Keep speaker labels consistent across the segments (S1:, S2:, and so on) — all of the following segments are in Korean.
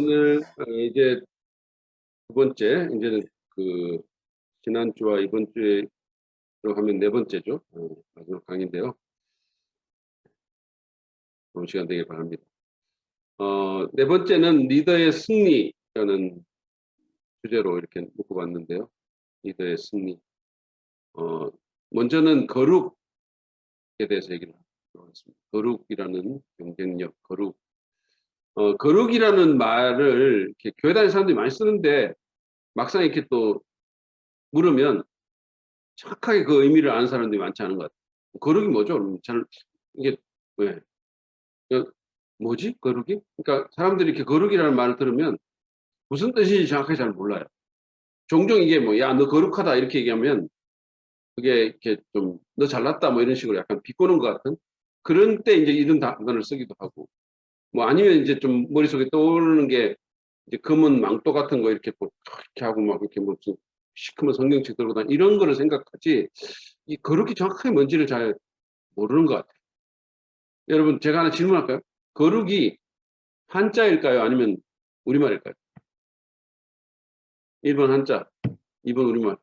S1: 오늘 이제 두 번째, 이제는 그 지난주와 이번 주에 들어가면 네 번째죠. 마지막 강의인데요. 좋은 시간 되길 바랍니다. 네 번째는 리더의 승리라는 주제로 이렇게 묶어봤는데요. 리더의 승리. 먼저는 거룩에 대해서 얘기를 하겠습니다. 거룩이라는 경쟁력, 거룩. 거룩이라는 말을 이렇게 교회 다니는 사람들이 많이 쓰는데 막상 이렇게 또 물으면 정확하게 그 의미를 아는 사람들이 많지 않은 것 같아요. 거룩이 뭐죠? 이게 왜? 뭐지? 거룩이? 그러니까 사람들이 이렇게 거룩이라는 말을 들으면 무슨 뜻인지 정확하게 잘 몰라요. 종종 이게 뭐, 야, 너 거룩하다 이렇게 얘기하면 그게 이렇게 좀 너 잘났다 뭐 이런 식으로 약간 비꼬는 것 같은 그런 때 이제 이런 단어를 쓰기도 하고 뭐 아니면 이제 좀 머릿속에 떠오르는 게 이제 검은 망토 같은 거 이렇게 뭐 이렇게 하고 막 이렇게 무슨 시커먼 성경책 들고 다니 이런 거를 생각하지 이 거룩이 정확하게 뭔지를 잘 모르는 것 같아요. 여러분 제가 하나 질문할까요? 거룩이 한자일까요? 아니면 우리말일까요? 1번 한자, 2번 우리말.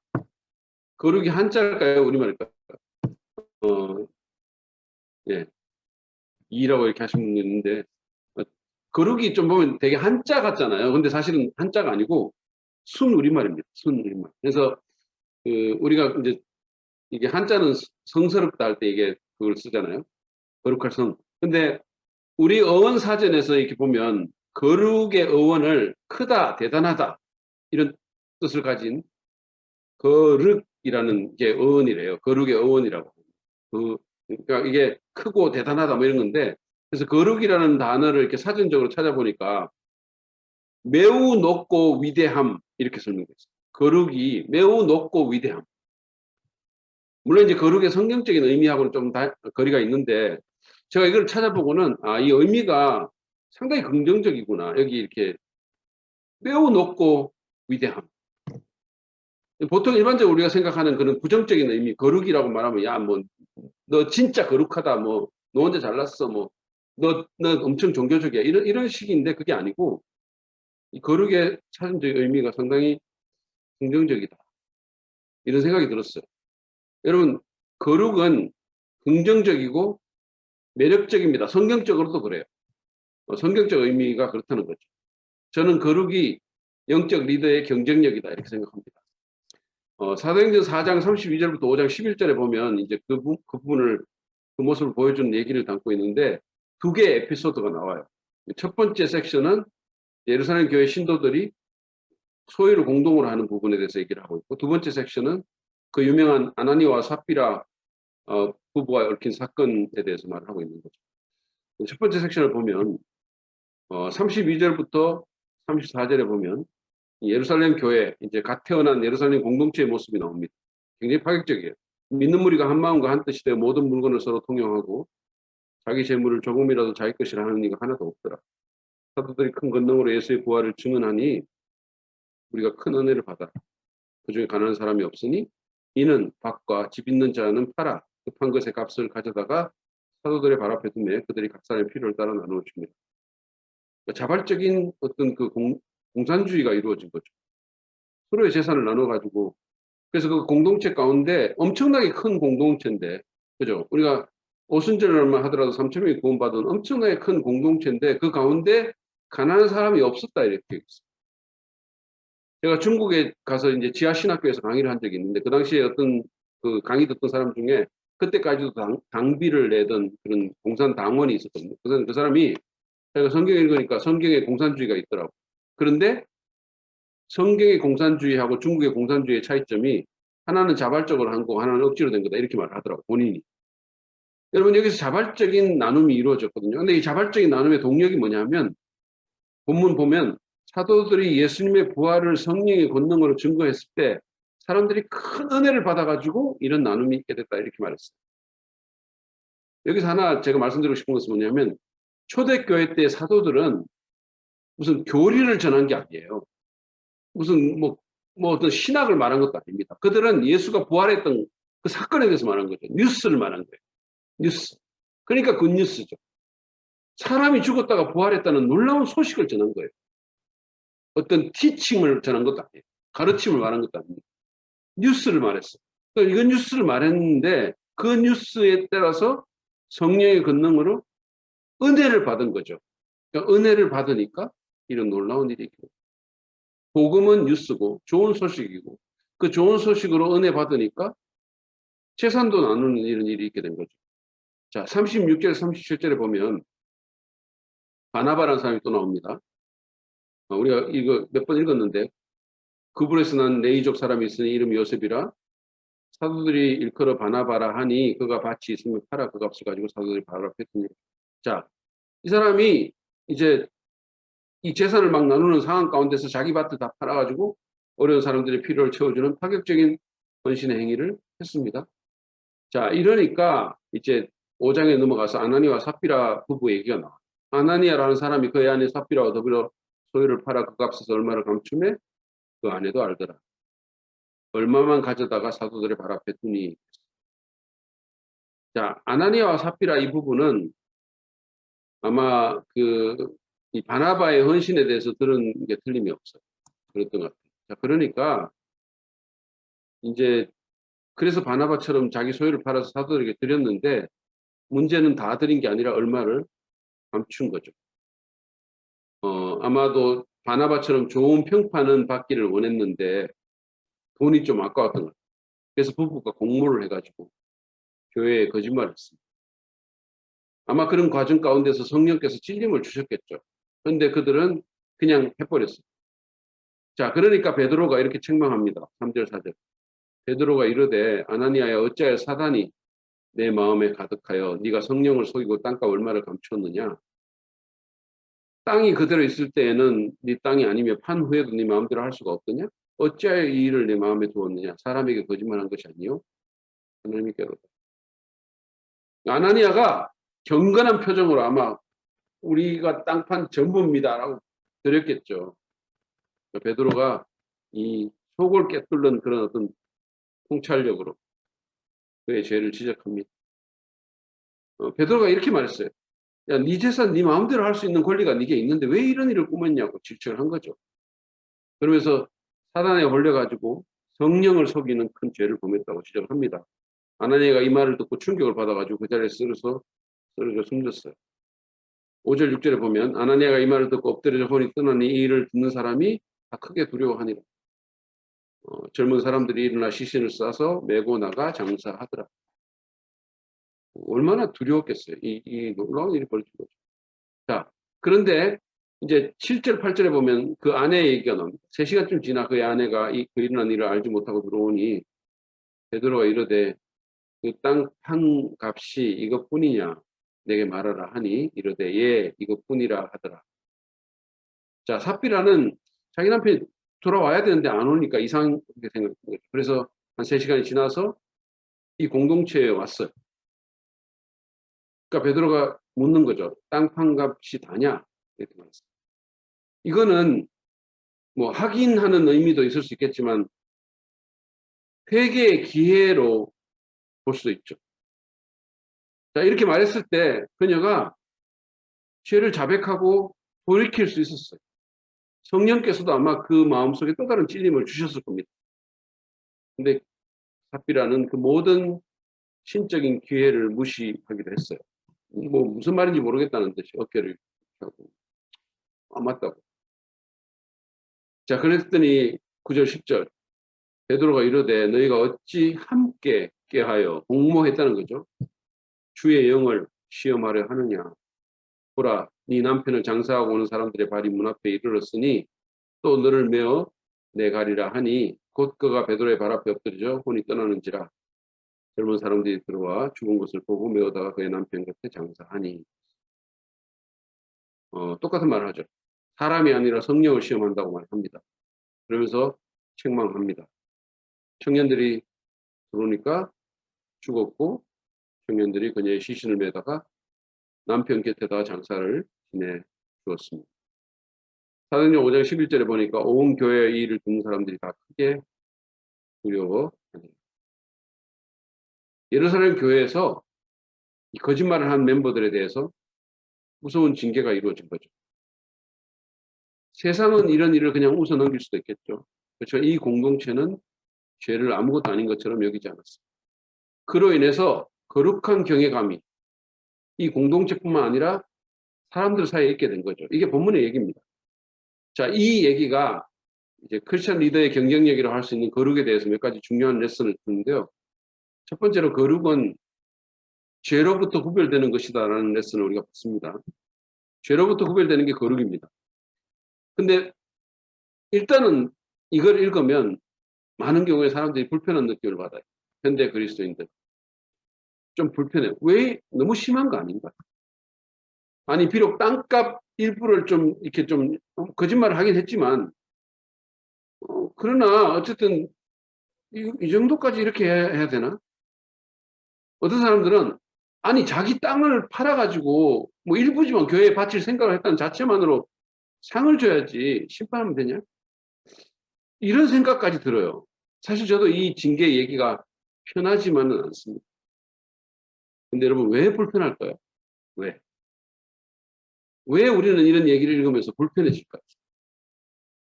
S1: 거룩이 한자일까요? 우리말일까요? 예. 2라고 이렇게 하시는 분이 있는데 거룩이 좀 보면 되게 한자 같잖아요. 근데 사실은 한자가 아니고 순 우리말입니다. 순 우리말. 그래서 우리가 이제 이게 한자는 성스럽다 할 때 이게 그걸 쓰잖아요. 거룩할 성. 근데 우리 어원 사전에서 이렇게 보면 거룩의 어원을 크다, 대단하다 이런 뜻을 가진 거룩이라는 게 어원이래요. 거룩의 어원이라고. 그러니까 이게 크고 대단하다 뭐 이런 건데 그래서 거룩이라는 단어를 이렇게 사전적으로 찾아보니까 매우 높고 위대함 이렇게 설명됐어요. 거룩이 매우 높고 위대함. 물론 이제 거룩의 성경적인 의미하고는 좀 거리가 있는데 제가 이걸 찾아보고는 이 의미가 상당히 긍정적이구나. 여기 이렇게 매우 높고 위대함. 보통 일반적으로 우리가 생각하는 그런 부정적인 의미, 거룩이라고 말하면 야, 뭐 너 진짜 거룩하다, 뭐 너 혼자 잘났어, 뭐 너 엄청 종교적이야 이런 식인데 그게 아니고 이 거룩의 사전적 의미가 상당히 긍정적이다. 이런 생각이 들었어요. 여러분 거룩은 긍정적이고 매력적입니다. 성경적으로도 그래요. 성경적 의미가 그렇다는 거죠. 저는 거룩이 영적 리더의 경쟁력이다 이렇게 생각합니다. 사도행전 4장 32절부터 5장 11절에 보면 이제 그 부분을 그 모습을 보여주는 얘기를 담고 있는데 두 개의 에피소드가 나와요. 첫 번째 섹션은 예루살렘 교회 신도들이 소유를 공동으로 하는 부분에 대해서 얘기를 하고 있고 두 번째 섹션은 그 유명한 아나니와 삽비라 부부가 얽힌 사건에 대해서 말을 하고 있는 거죠. 첫 번째 섹션을 보면 32절부터 34절에 보면 예루살렘 교회 이제 갓 태어난 예루살렘 공동체의 모습이 나옵니다. 굉장히 파격적이에요. 믿는 무리가 한 마음과 한 뜻이 되어 모든 물건을 서로 통용하고 자기 재물을 조금이라도 자기 것이라 하는 이가 하나도 없더라. 사도들이 큰 권능으로 예수의 부활을 증언하니 우리가 큰 은혜를 받아. 그중에 가난한 사람이 없으니 이는 밭과 집 있는 자는 팔아 급한 것의 값을 가져다가 사도들의 발 앞에 두매 그들이 각 사람의 필요를 따라 나누어 줍니다. 그러니까 자발적인 어떤 그 공산주의가 이루어진 거죠. 서로의 재산을 나눠가지고 그래서 그 공동체 가운데 엄청나게 큰 공동체인데 그죠? 우리가 오순절만 하더라도 3천 명이 구원받은 엄청나게 큰 공동체인데 그 가운데 가난한 사람이 없었다 이렇게 있어요. 제가 중국에 가서 이제 지하신학교에서 강의를 한 적이 있는데 그 당시에 어떤 그 강의 듣던 사람 중에 그때까지도 당비를 내던 그런 공산당원이 있었거든요. 그 사람이 제가 성경 읽으니까 성경에 공산주의가 있더라고. 그런데 성경의 공산주의하고 중국의 공산주의의 차이점이 하나는 자발적으로 한 거고 하나는 억지로 된 거다 이렇게 말을 하더라고 본인이. 여러분 여기서 자발적인 나눔이 이루어졌거든요. 근데 이 자발적인 나눔의 동력이 뭐냐면 본문 보면 사도들이 예수님의 부활을 성령의 권능으로 증거했을 때 사람들이 큰 은혜를 받아가지고 이런 나눔이 있게 됐다 이렇게 말했어요. 여기서 하나 제가 말씀드리고 싶은 것은 뭐냐면 초대교회 때 사도들은 무슨 교리를 전한 게 아니에요. 무슨 뭐 어떤 신학을 말한 것도 아닙니다. 그들은 예수가 부활했던 그 사건에 대해서 말한 거죠. 뉴스를 말한 거예요. 뉴스. 그러니까 굿뉴스죠. 사람이 죽었다가 부활했다는 놀라운 소식을 전한 거예요. 어떤 티칭을 전한 것도 아니에요. 가르침을 말한 것도 아닙니다. 뉴스를 말했어요. 그러니까 이건 뉴스를 말했는데 그 뉴스에 따라서 성령의 권능으로 은혜를 받은 거죠. 그러니까 은혜를 받으니까 이런 놀라운 일이 있고, 복음은 뉴스고 좋은 소식이고, 그 좋은 소식으로 은혜 받으니까 재산도 나누는 이런 일이 있게 된 거죠. 자, 36절, 37절에 보면 바나바라는 사람이 또 나옵니다. 우리가 이거 몇 번 읽었는데, 그불에서 난 레이족 사람이 있으니 이름이 요셉이라, 사도들이 일컬어 바나바라 하니 그가 밭이 있으면 팔아 그 값을 가지고 사도들이 바나바라 했더니. 자, 이 사람이 이제 이 재산을 막 나누는 상황 가운데서 자기 밭을 다 팔아가지고 어려운 사람들의 필요를 채워주는 파격적인 헌신의 행위를 했습니다. 자, 이러니까 이제 5장에 넘어가서 아나니아와 삽비라 부부 얘기가 나와. 아나니아라는 사람이 그의 아내 삽비라와 더불어 소유를 팔아 그 값에서 얼마를 감춤해 그 아내도 알더라. 얼마만 가져다가 사도들의 발 앞에 두니. 자, 아나니아와 삽비라 이 부분은 아마 이 바나바의 헌신에 대해서 들은 게 틀림이 없어요. 그랬던 것 같아요. 자, 그러니까 이제 그래서 바나바처럼 자기 소유를 팔아서 사도들에게 드렸는데, 문제는 다 드린 게 아니라 얼마를 감춘 거죠. 아마도 바나바처럼 좋은 평판은 받기를 원했는데 돈이 좀 아까웠던 것 같아요. 그래서 부부가 공모를 해가지고 교회에 거짓말을 했습니다. 아마 그런 과정 가운데서 성령께서 찔림을 주셨겠죠. 그런데 그들은 그냥 해버렸어요. 자, 그러니까 베드로가 이렇게 책망합니다. 3절, 4절. 베드로가 이르되 아나니아야 어찌하여 사단이 내 마음에 가득하여 네가 성령을 속이고 땅값 얼마를 감추었느냐. 땅이 그대로 있을 때에는 네 땅이 아니면 판 후에도 네 마음대로 할 수가 없더냐. 어찌하여 이 일을 내 마음에 두었느냐. 사람에게 거짓말한 것이 아니요 하나님께로다. 아나니아가 경건한 표정으로 아마 우리가 땅판 전부입니다라고 드렸겠죠. 베드로가 이 속을 꿰뚫는 그런 어떤 통찰력으로 그의 죄를 지적합니다. 베드로가 이렇게 말했어요. 야, 네 재산 네 마음대로 할 수 있는 권리가 네게 있는데 왜 이런 일을 꾸몄냐고 질책을 한 거죠. 그러면서 사단에 홀려가지고 성령을 속이는 큰 죄를 범했다고 지적을 합니다. 아나니아가 이 말을 듣고 충격을 받아가지고 그 자리에 쓰러져 숨졌어요. 5절 6절에 보면 아나니아가 이 말을 듣고 엎드려져 혼이 떠나니 이 일을 듣는 사람이 다 크게 두려워하니라. 젊은 사람들이 일어나 시신을 싸서 메고 나가 장사하더라. 얼마나 두려웠겠어요. 이 놀라운 일이 벌어진 거죠. 자, 그런데 이제 7절, 8절에 보면 그 아내의 얘기가 나옵니다. 3시간쯤 지나 그의 아내가 그 일어난 일을 알지 못하고 들어오니 베드로가 이르되 그 땅 판 값이 이것뿐이냐 내게 말하라 하니 이르되 예 이것뿐이라 하더라. 자, 삽비라는 자기 남편이 돌아와야 되는데 안 오니까 이상하게 생각한 거죠. 그래서 한 3시간이 지나서 이 공동체에 왔어요. 그러니까 베드로가 묻는 거죠. 땅 판 값이 다냐? 이렇게 말했어요. 이거는 뭐 확인하는 의미도 있을 수 있겠지만 회개의 기회로 볼 수도 있죠. 자, 이렇게 말했을 때 그녀가 죄를 자백하고 돌이킬 수 있었어요. 성령께서도 아마 그 마음속에 또 다른 찔림을 주셨을 겁니다. 근데 삽비라는 그 모든 신적인 기회를 무시하기도 했어요. 뭐 무슨 말인지 모르겠다는 듯이 어깨를 하고 안 맞다고. 자, 그랬더니 9절 10절 베드로가 이르되 너희가 어찌 함께 깨하여 공모했다는 거죠. 주의 영을 시험하려 하느냐. 보라 네 남편을 장사하고 오는 사람들의 발이 문 앞에 이르렀으니 또 너를 메어 내가리라 하니 곧 그가 베드로의 발 앞에 엎드리죠. 혼이 떠나는지라. 젊은 사람들이 들어와 죽은 것을 보고 메어다가 그의 남편 곁에 장사하니. 똑같은 말을 하죠. 사람이 아니라 성령을 시험한다고 말합니다. 그러면서 책망합니다. 청년들이 들어오니까 죽었고 청년들이 그녀의 시신을 메다가 남편 곁에다 장사를 지내 주었습니다. 사도행전 5장 11절에 보니까 온 교회의 이 일을 듣는 사람들이 다 크게 두려워하네요. 예루살렘 교회에서 이 거짓말을 한 멤버들에 대해서 무서운 징계가 이루어진 거죠. 세상은 이런 일을 그냥 웃어 넘길 수도 있겠죠. 그렇죠. 이 공동체는 죄를 아무것도 아닌 것처럼 여기지 않았습니다. 그로 인해서 거룩한 경외감이 이 공동체뿐만 아니라 사람들 사이에 있게 된 거죠. 이게 본문의 얘기입니다. 자, 이 얘기가 이제 크리스천 리더의 경쟁력이라고 할 수 있는 거룩에 대해서 몇 가지 중요한 레슨을 주는데요. 첫 번째로 거룩은 죄로부터 구별되는 것이다라는 레슨을 우리가 받습니다. 죄로부터 구별되는 게 거룩입니다. 근데 일단은 이걸 읽으면 많은 경우에 사람들이 불편한 느낌을 받아요. 현대 그리스도인들. 좀 불편해요. 왜? 너무 심한 거 아닌가? 아니, 비록 땅값 일부를 좀, 이렇게 좀, 거짓말을 하긴 했지만, 그러나, 어쨌든, 이 정도까지 이렇게 해야 되나? 어떤 사람들은, 아니, 자기 땅을 팔아가지고, 뭐 일부지만 교회에 바칠 생각을 했다는 자체만으로 상을 줘야지, 심판하면 되냐? 이런 생각까지 들어요. 사실 저도 이 징계 얘기가 편하지만은 않습니다. 근데 여러분, 왜 불편할까요? 왜? 왜 우리는 이런 얘기를 읽으면서 불편해질까요?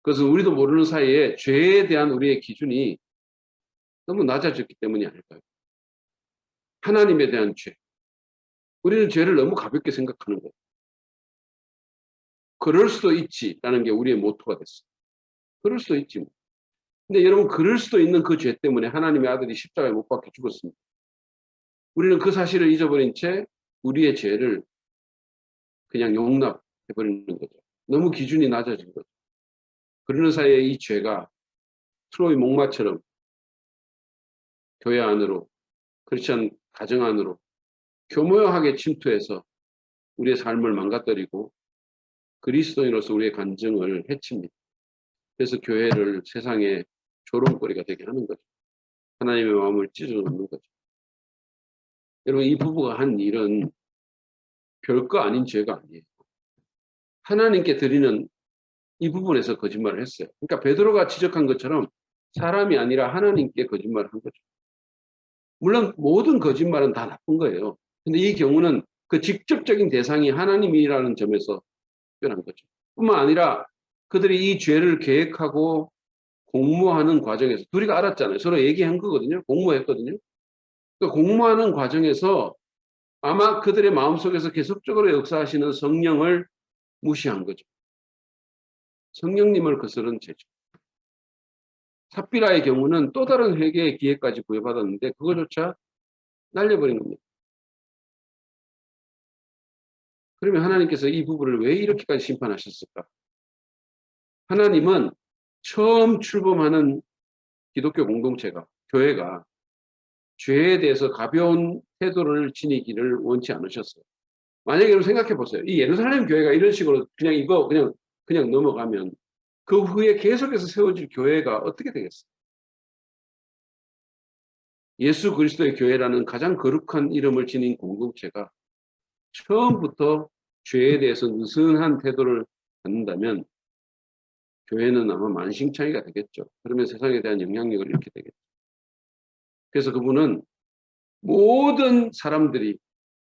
S1: 그것은 우리도 모르는 사이에 죄에 대한 우리의 기준이 너무 낮아졌기 때문이 아닐까요? 하나님에 대한 죄. 우리는 죄를 너무 가볍게 생각하는 거예요. 그럴 수도 있지라는 게 우리의 모토가 됐어요. 그럴 수도 있지. 근데 여러분, 그럴 수도 있는 그 죄 때문에 하나님의 아들이 십자가에 못 박혀 죽었습니다. 우리는 그 사실을 잊어버린 채 우리의 죄를 그냥 용납해버리는 거죠. 너무 기준이 낮아진 거죠. 그러는 사이에 이 죄가 트로이 목마처럼 교회 안으로, 크리스천 가정 안으로 교묘하게 침투해서 우리의 삶을 망가뜨리고 그리스도인으로서 우리의 간증을 해칩니다. 그래서 교회를 세상의 조롱거리가 되게 하는 거죠. 하나님의 마음을 찢어놓는 거죠. 여러분, 이 부부가 한 일은 별거 아닌 죄가 아니에요. 하나님께 드리는 이 부분에서 거짓말을 했어요. 그러니까 베드로가 지적한 것처럼 사람이 아니라 하나님께 거짓말을 한 거죠. 물론 모든 거짓말은 다 나쁜 거예요. 근데 이 경우는 그 직접적인 대상이 하나님이라는 점에서 특별한 거죠. 뿐만 아니라 그들이 이 죄를 계획하고 공모하는 과정에서 둘이가 알았잖아요. 서로 얘기한 거거든요. 공모했거든요. 그 공모하는 과정에서 아마 그들의 마음속에서 계속적으로 역사하시는 성령을 무시한 거죠. 성령님을 거스른 죄죠. 삽비라의 경우는 또 다른 회개의 기회까지 부여받았는데 그거조차 날려버린 겁니다. 그러면 하나님께서 이 부부를 왜 이렇게까지 심판하셨을까? 하나님은 처음 출범하는 기독교 공동체가, 교회가 죄에 대해서 가벼운 태도를 지니기를 원치 않으셨어요. 만약에 여러분 생각해 보세요. 이 예루살렘 교회가 이런 식으로 그냥 이거 그냥 넘어가면 그 후에 계속해서 세워질 교회가 어떻게 되겠어요? 예수 그리스도의 교회라는 가장 거룩한 이름을 지닌 공동체가 처음부터 죄에 대해서 느슨한 태도를 갖는다면 교회는 아마 만신창이가 되겠죠. 그러면 세상에 대한 영향력을 잃게 되겠죠. 그래서 그분은 모든 사람들이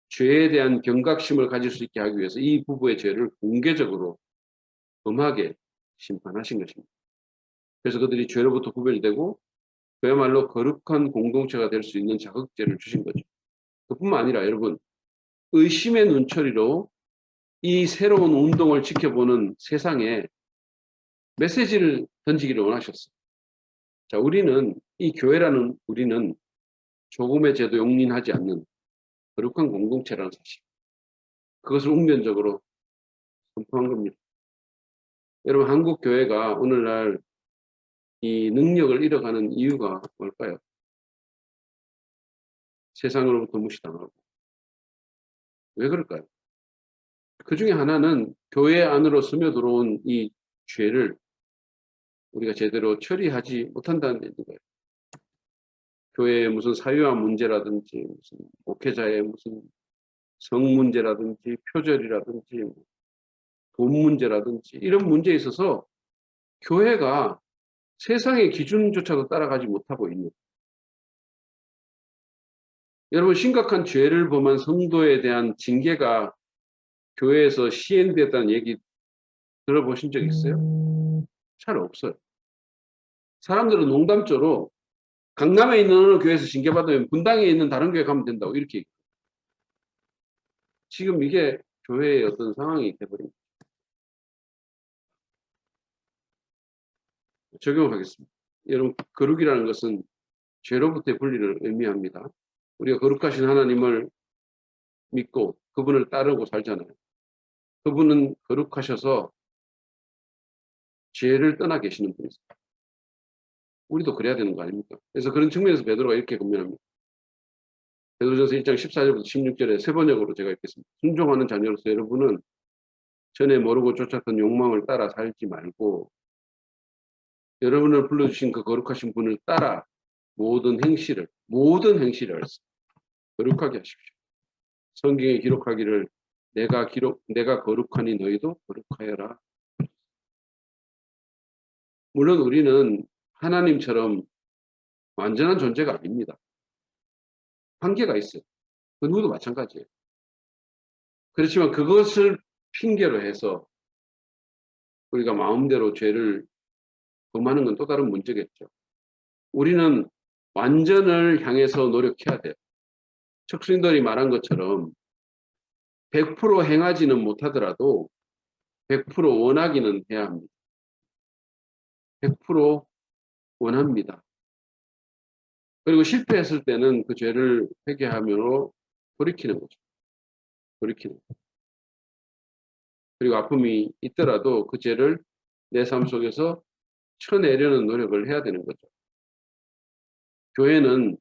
S1: 죄에 대한 경각심을 가질 수 있게 하기 위해서 이 부부의 죄를 공개적으로 엄하게 심판하신 것입니다. 그래서 그들이 죄로부터 구별되고 그야말로 거룩한 공동체가 될 수 있는 자극제를 주신 거죠. 그뿐만 아니라 여러분, 의심의 눈초리로 이 새로운 운동을 지켜보는 세상에 메시지를 던지기를 원하셨어요. 자, 이 교회라는 우리는 조금의 죄도 용인하지 않는 거룩한 공동체라는 사실. 그것을 웅변적으로 선포한 겁니다. 여러분, 한국 교회가 오늘날 이 능력을 잃어가는 이유가 뭘까요? 세상으로부터 무시당하고. 왜 그럴까요? 그 중에 하나는 교회 안으로 스며들어온 이 죄를 우리가 제대로 처리하지 못한다는 거예요. 교회의 무슨 사유화 문제라든지, 무슨 목회자의 무슨 성 문제라든지, 표절이라든지, 돈 문제라든지, 이런 문제에 있어서 교회가 세상의 기준조차도 따라가지 못하고 있는. 여러분, 심각한 죄를 범한 성도에 대한 징계가 교회에서 시행됐다는 얘기 들어보신 적 있어요? 잘 없어요. 사람들은 농담조로 강남에 있는 어느 교회에서 징계받으면 분당에 있는 다른 교회 가면 된다고 이렇게 얘기해요. 지금 이게 교회의 어떤 상황이 돼버립니다. 적용하겠습니다. 여러분, 거룩이라는 것은 죄로부터의 분리를 의미합니다. 우리가 거룩하신 하나님을 믿고 그분을 따르고 살잖아요. 그분은 거룩하셔서 죄를 떠나 계시는 분이세요. 우리도 그래야 되는 거 아닙니까? 그래서 그런 측면에서 베드로가 이렇게 권면합니다. 베드로전서 1장 14절부터 16절에 세 번역으로 제가 읽겠습니다. 순종하는 자녀로서 여러분은 전에 모르고 쫓았던 욕망을 따라 살지 말고 여러분을 불러주신 그 거룩하신 분을 따라 모든 행실을 거룩하게 하십시오. 성경에 기록하기를 내가 거룩하니 너희도 거룩하여라. 물론 우리는 하나님처럼 완전한 존재가 아닙니다. 한계가 있어요. 그 누구도 마찬가지예요. 그렇지만 그것을 핑계로 해서 우리가 마음대로 죄를 범하는 건 또 다른 문제겠죠. 우리는 완전을 향해서 노력해야 돼요. 척수인들이 말한 것처럼 100% 행하지는 못하더라도 100% 원하기는 해야 합니다. 100% 원합니다. 그리고 실패했을 때는 그 죄를 회개하므로 돌이키는 거죠. 돌이키는 거죠. 그리고 아픔이 있더라도 그 죄를 내 삶 속에서 쳐내려는 노력을 해야 되는 거죠. 교회는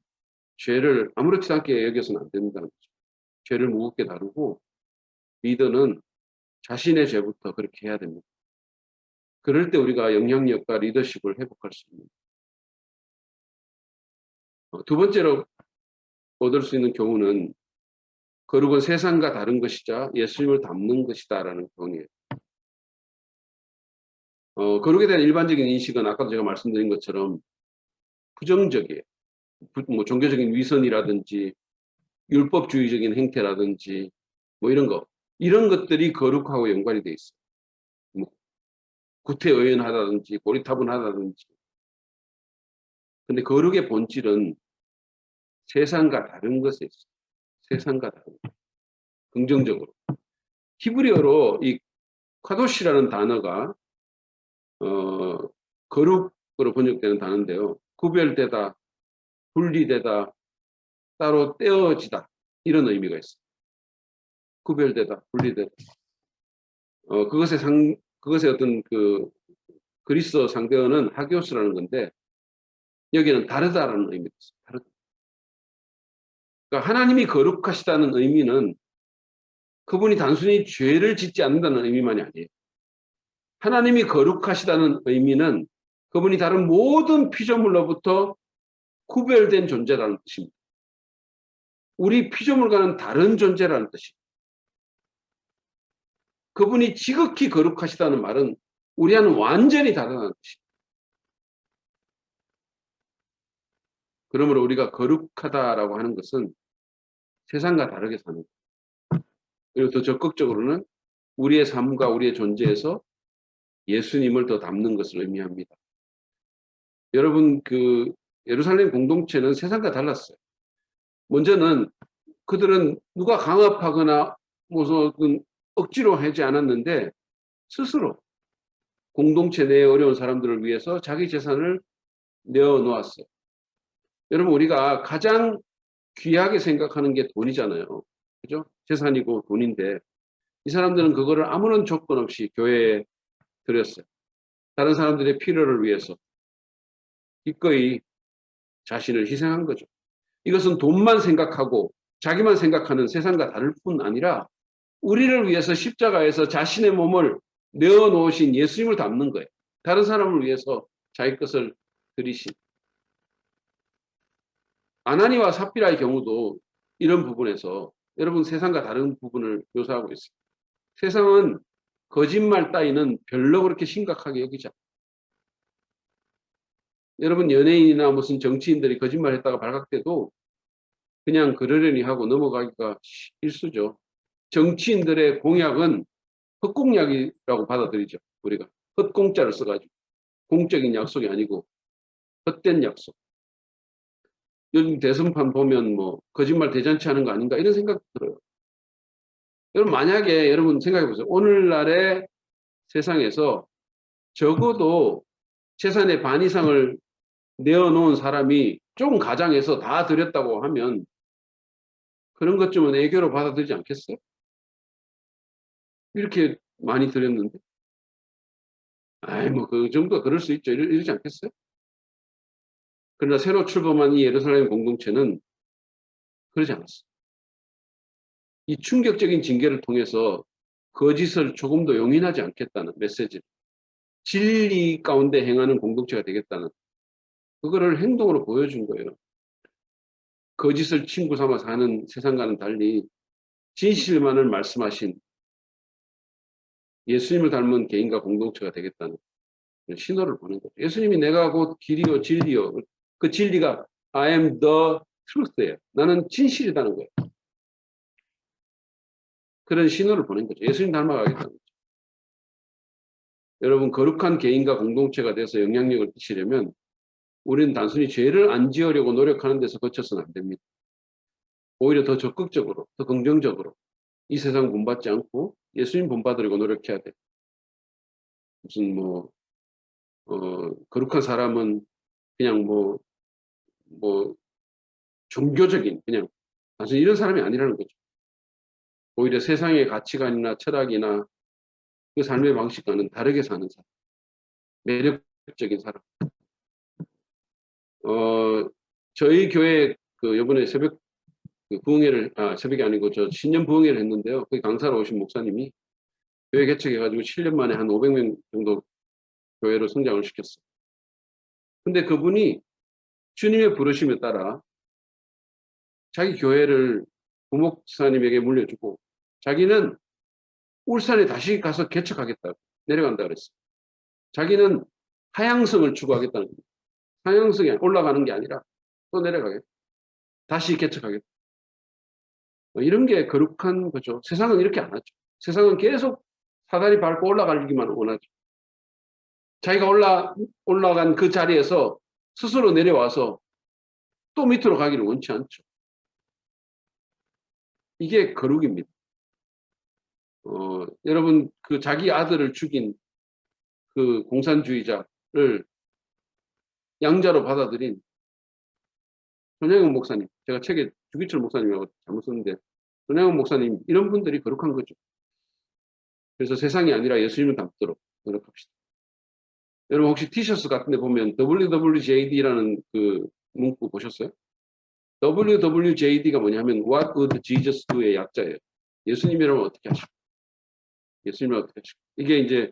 S1: 죄를 아무렇지도 않게 여겨서는 안 된다는 거죠. 죄를 무겁게 다루고 리더는 자신의 죄부터 그렇게 해야 됩니다. 그럴 때 우리가 영향력과 리더십을 회복할 수 있습니다. 두 번째로 얻을 수 있는 교훈은 거룩은 세상과 다른 것이자 예수님을 닮는 것이다라는 교훈이에요. 거룩에 대한 일반적인 인식은 아까도 제가 말씀드린 것처럼 부정적이에요. 뭐 종교적인 위선이라든지 율법주의적인 행태라든지 뭐 이런 것들이 거룩하고 연관이 돼 있어요. 뭐 구태의연하다든지 고리타분하다든지. 근데 거룩의 본질은 세상과 다른 것에 있어요. 세상과 다른 것. 긍정적으로. 히브리어로 이 카도시라는 단어가 거룩으로 번역되는 단어인데요. 구별되다, 분리되다, 따로 떼어지다 이런 의미가 있어요. 구별되다, 분리되다. 그것의 어떤 그 그리스어 상대어는 하기오스라는 건데 여기는 다르다라는 의미가 있어요. 다르다. 그러니까 하나님이 거룩하시다는 의미는 그분이 단순히 죄를 짓지 않는다는 의미만이 아니에요. 하나님이 거룩하시다는 의미는 그분이 다른 모든 피조물로부터 구별된 존재라는 뜻입니다. 우리 피조물과는 다른 존재라는 뜻이에요. 그분이 지극히 거룩하시다는 말은 우리와는 완전히 다르다는 뜻이에요. 그러므로 우리가 거룩하다라고 하는 것은 세상과 다르게 사는 거예요. 그리고 더 적극적으로는 우리의 삶과 우리의 존재에서 예수님을 더 닮는 것을 의미합니다. 여러분, 그 예루살렘 공동체는 세상과 달랐어요. 먼저는 그들은 누가 강압하거나 무슨 억지로 하지 않았는데 스스로 공동체 내에 어려운 사람들을 위해서 자기 재산을 내어놓았어요. 여러분, 우리가 가장 귀하게 생각하는 게 돈이잖아요. 그죠? 재산이고 돈인데 이 사람들은 그거를 아무런 조건 없이 교회에 드렸어요. 다른 사람들의 필요를 위해서 기꺼이 자신을 희생한 거죠. 이것은 돈만 생각하고 자기만 생각하는 세상과 다를 뿐 아니라 우리를 위해서 십자가에서 자신의 몸을 내어놓으신 예수님을 닮는 거예요. 다른 사람을 위해서 자기 것을 드리신. 아나니와 삽비라의 경우도 이런 부분에서 여러분 세상과 다른 부분을 묘사하고 있어요. 세상은 거짓말 따위는 별로 그렇게 심각하게 여기지 않아요. 여러분 연예인이나 무슨 정치인들이 거짓말했다가 발각돼도 그냥 그러려니 하고 넘어가기가 일쑤죠. 정치인들의 공약은 헛공약이라고 받아들이죠. 우리가 헛공짜를 써가지고 공적인 약속이 아니고 헛된 약속. 요즘 대선판 보면 뭐 거짓말 대잔치 하는 거 아닌가 이런 생각 들어요. 여러분 만약에 여러분 생각해 보세요. 오늘날의 세상에서 적어도 재산의 반 이상을 내어놓은 사람이 좀 가장해서 다 드렸다고 하면 그런 것쯤은 애교로 받아들이지 않겠어요? 이렇게 많이 드렸는데. 아이 뭐 그 정도 그럴 수 있죠. 이러지 않겠어요? 그러나 새로 출범한 이 예루살렘 공동체는 그러지 않았어요. 이 충격적인 징계를 통해서 거짓을 조금도 용인하지 않겠다는 메시지. 진리 가운데 행하는 공동체가 되겠다는 그거를 행동으로 보여준 거예요. 거짓을 친구 삼아서 하는 세상과는 달리 진실만을 말씀하신 예수님을 닮은 개인과 공동체가 되겠다는 신호를 보낸 거죠. 예수님이 내가 곧 길이요 진리요. 그 진리가 I am the truth예요. 나는 진실이라는 거예요. 그런 신호를 보낸 거죠. 예수님 닮아가겠다는 거죠. 여러분 거룩한 개인과 공동체가 돼서 영향력을 끼치려면 우리는 단순히 죄를 안 지으려고 노력하는 데서 거쳐서는 안 됩니다. 오히려 더 적극적으로, 더 긍정적으로 이 세상 본받지 않고 예수님 본받으려고 노력해야 돼. 무슨 거룩한 사람은 그냥 종교적인 그냥 단순히 이런 사람이 아니라는 거죠. 오히려 세상의 가치관이나 철학이나 그 삶의 방식과는 다르게 사는 사람, 매력적인 사람. 저희 교회 그 이번에 새벽 그 부흥회를 새벽이 아니고 저 신년 부흥회를 했는데요. 거기 강사로 오신 목사님이 교회 개척해가지고 7년 만에 한 500명 정도 교회로 성장을 시켰어요. 근데 그분이 주님의 부르심에 따라 자기 교회를 부목사님에게 물려주고 자기는 울산에 다시 가서 개척하겠다고 내려간다 그랬어요. 자기는 하향성을 추구하겠다는 겁니다. 하향성이 올라가는 게 아니라 또 내려가겠다. 다시 개척하겠다. 이런 게 거룩한 거죠. 세상은 이렇게 안 하죠. 세상은 계속 사다리 밟고 올라가기만 원하죠. 자기가 올라간 그 자리에서 스스로 내려와서 또 밑으로 가기를 원치 않죠. 이게 거룩입니다. 여러분 그 자기 아들을 죽인 그 공산주의자를 양자로 받아들인 손양원 목사님, 제가 책에 주기철 목사님이라고 잘못 썼는데 손양원 목사님 이런 분들이 거룩한 거죠. 그래서 세상이 아니라 예수님을 닮도록 노력합시다. 여러분 혹시 티셔츠 같은 데 보면 WWJD라는 그 문구 보셨어요? WWJD가 뭐냐면 What would Jesus do의 약자예요. 예수님이라면 어떻게 하실까? 예수님이라면 어떻게 하실까? 이게 이제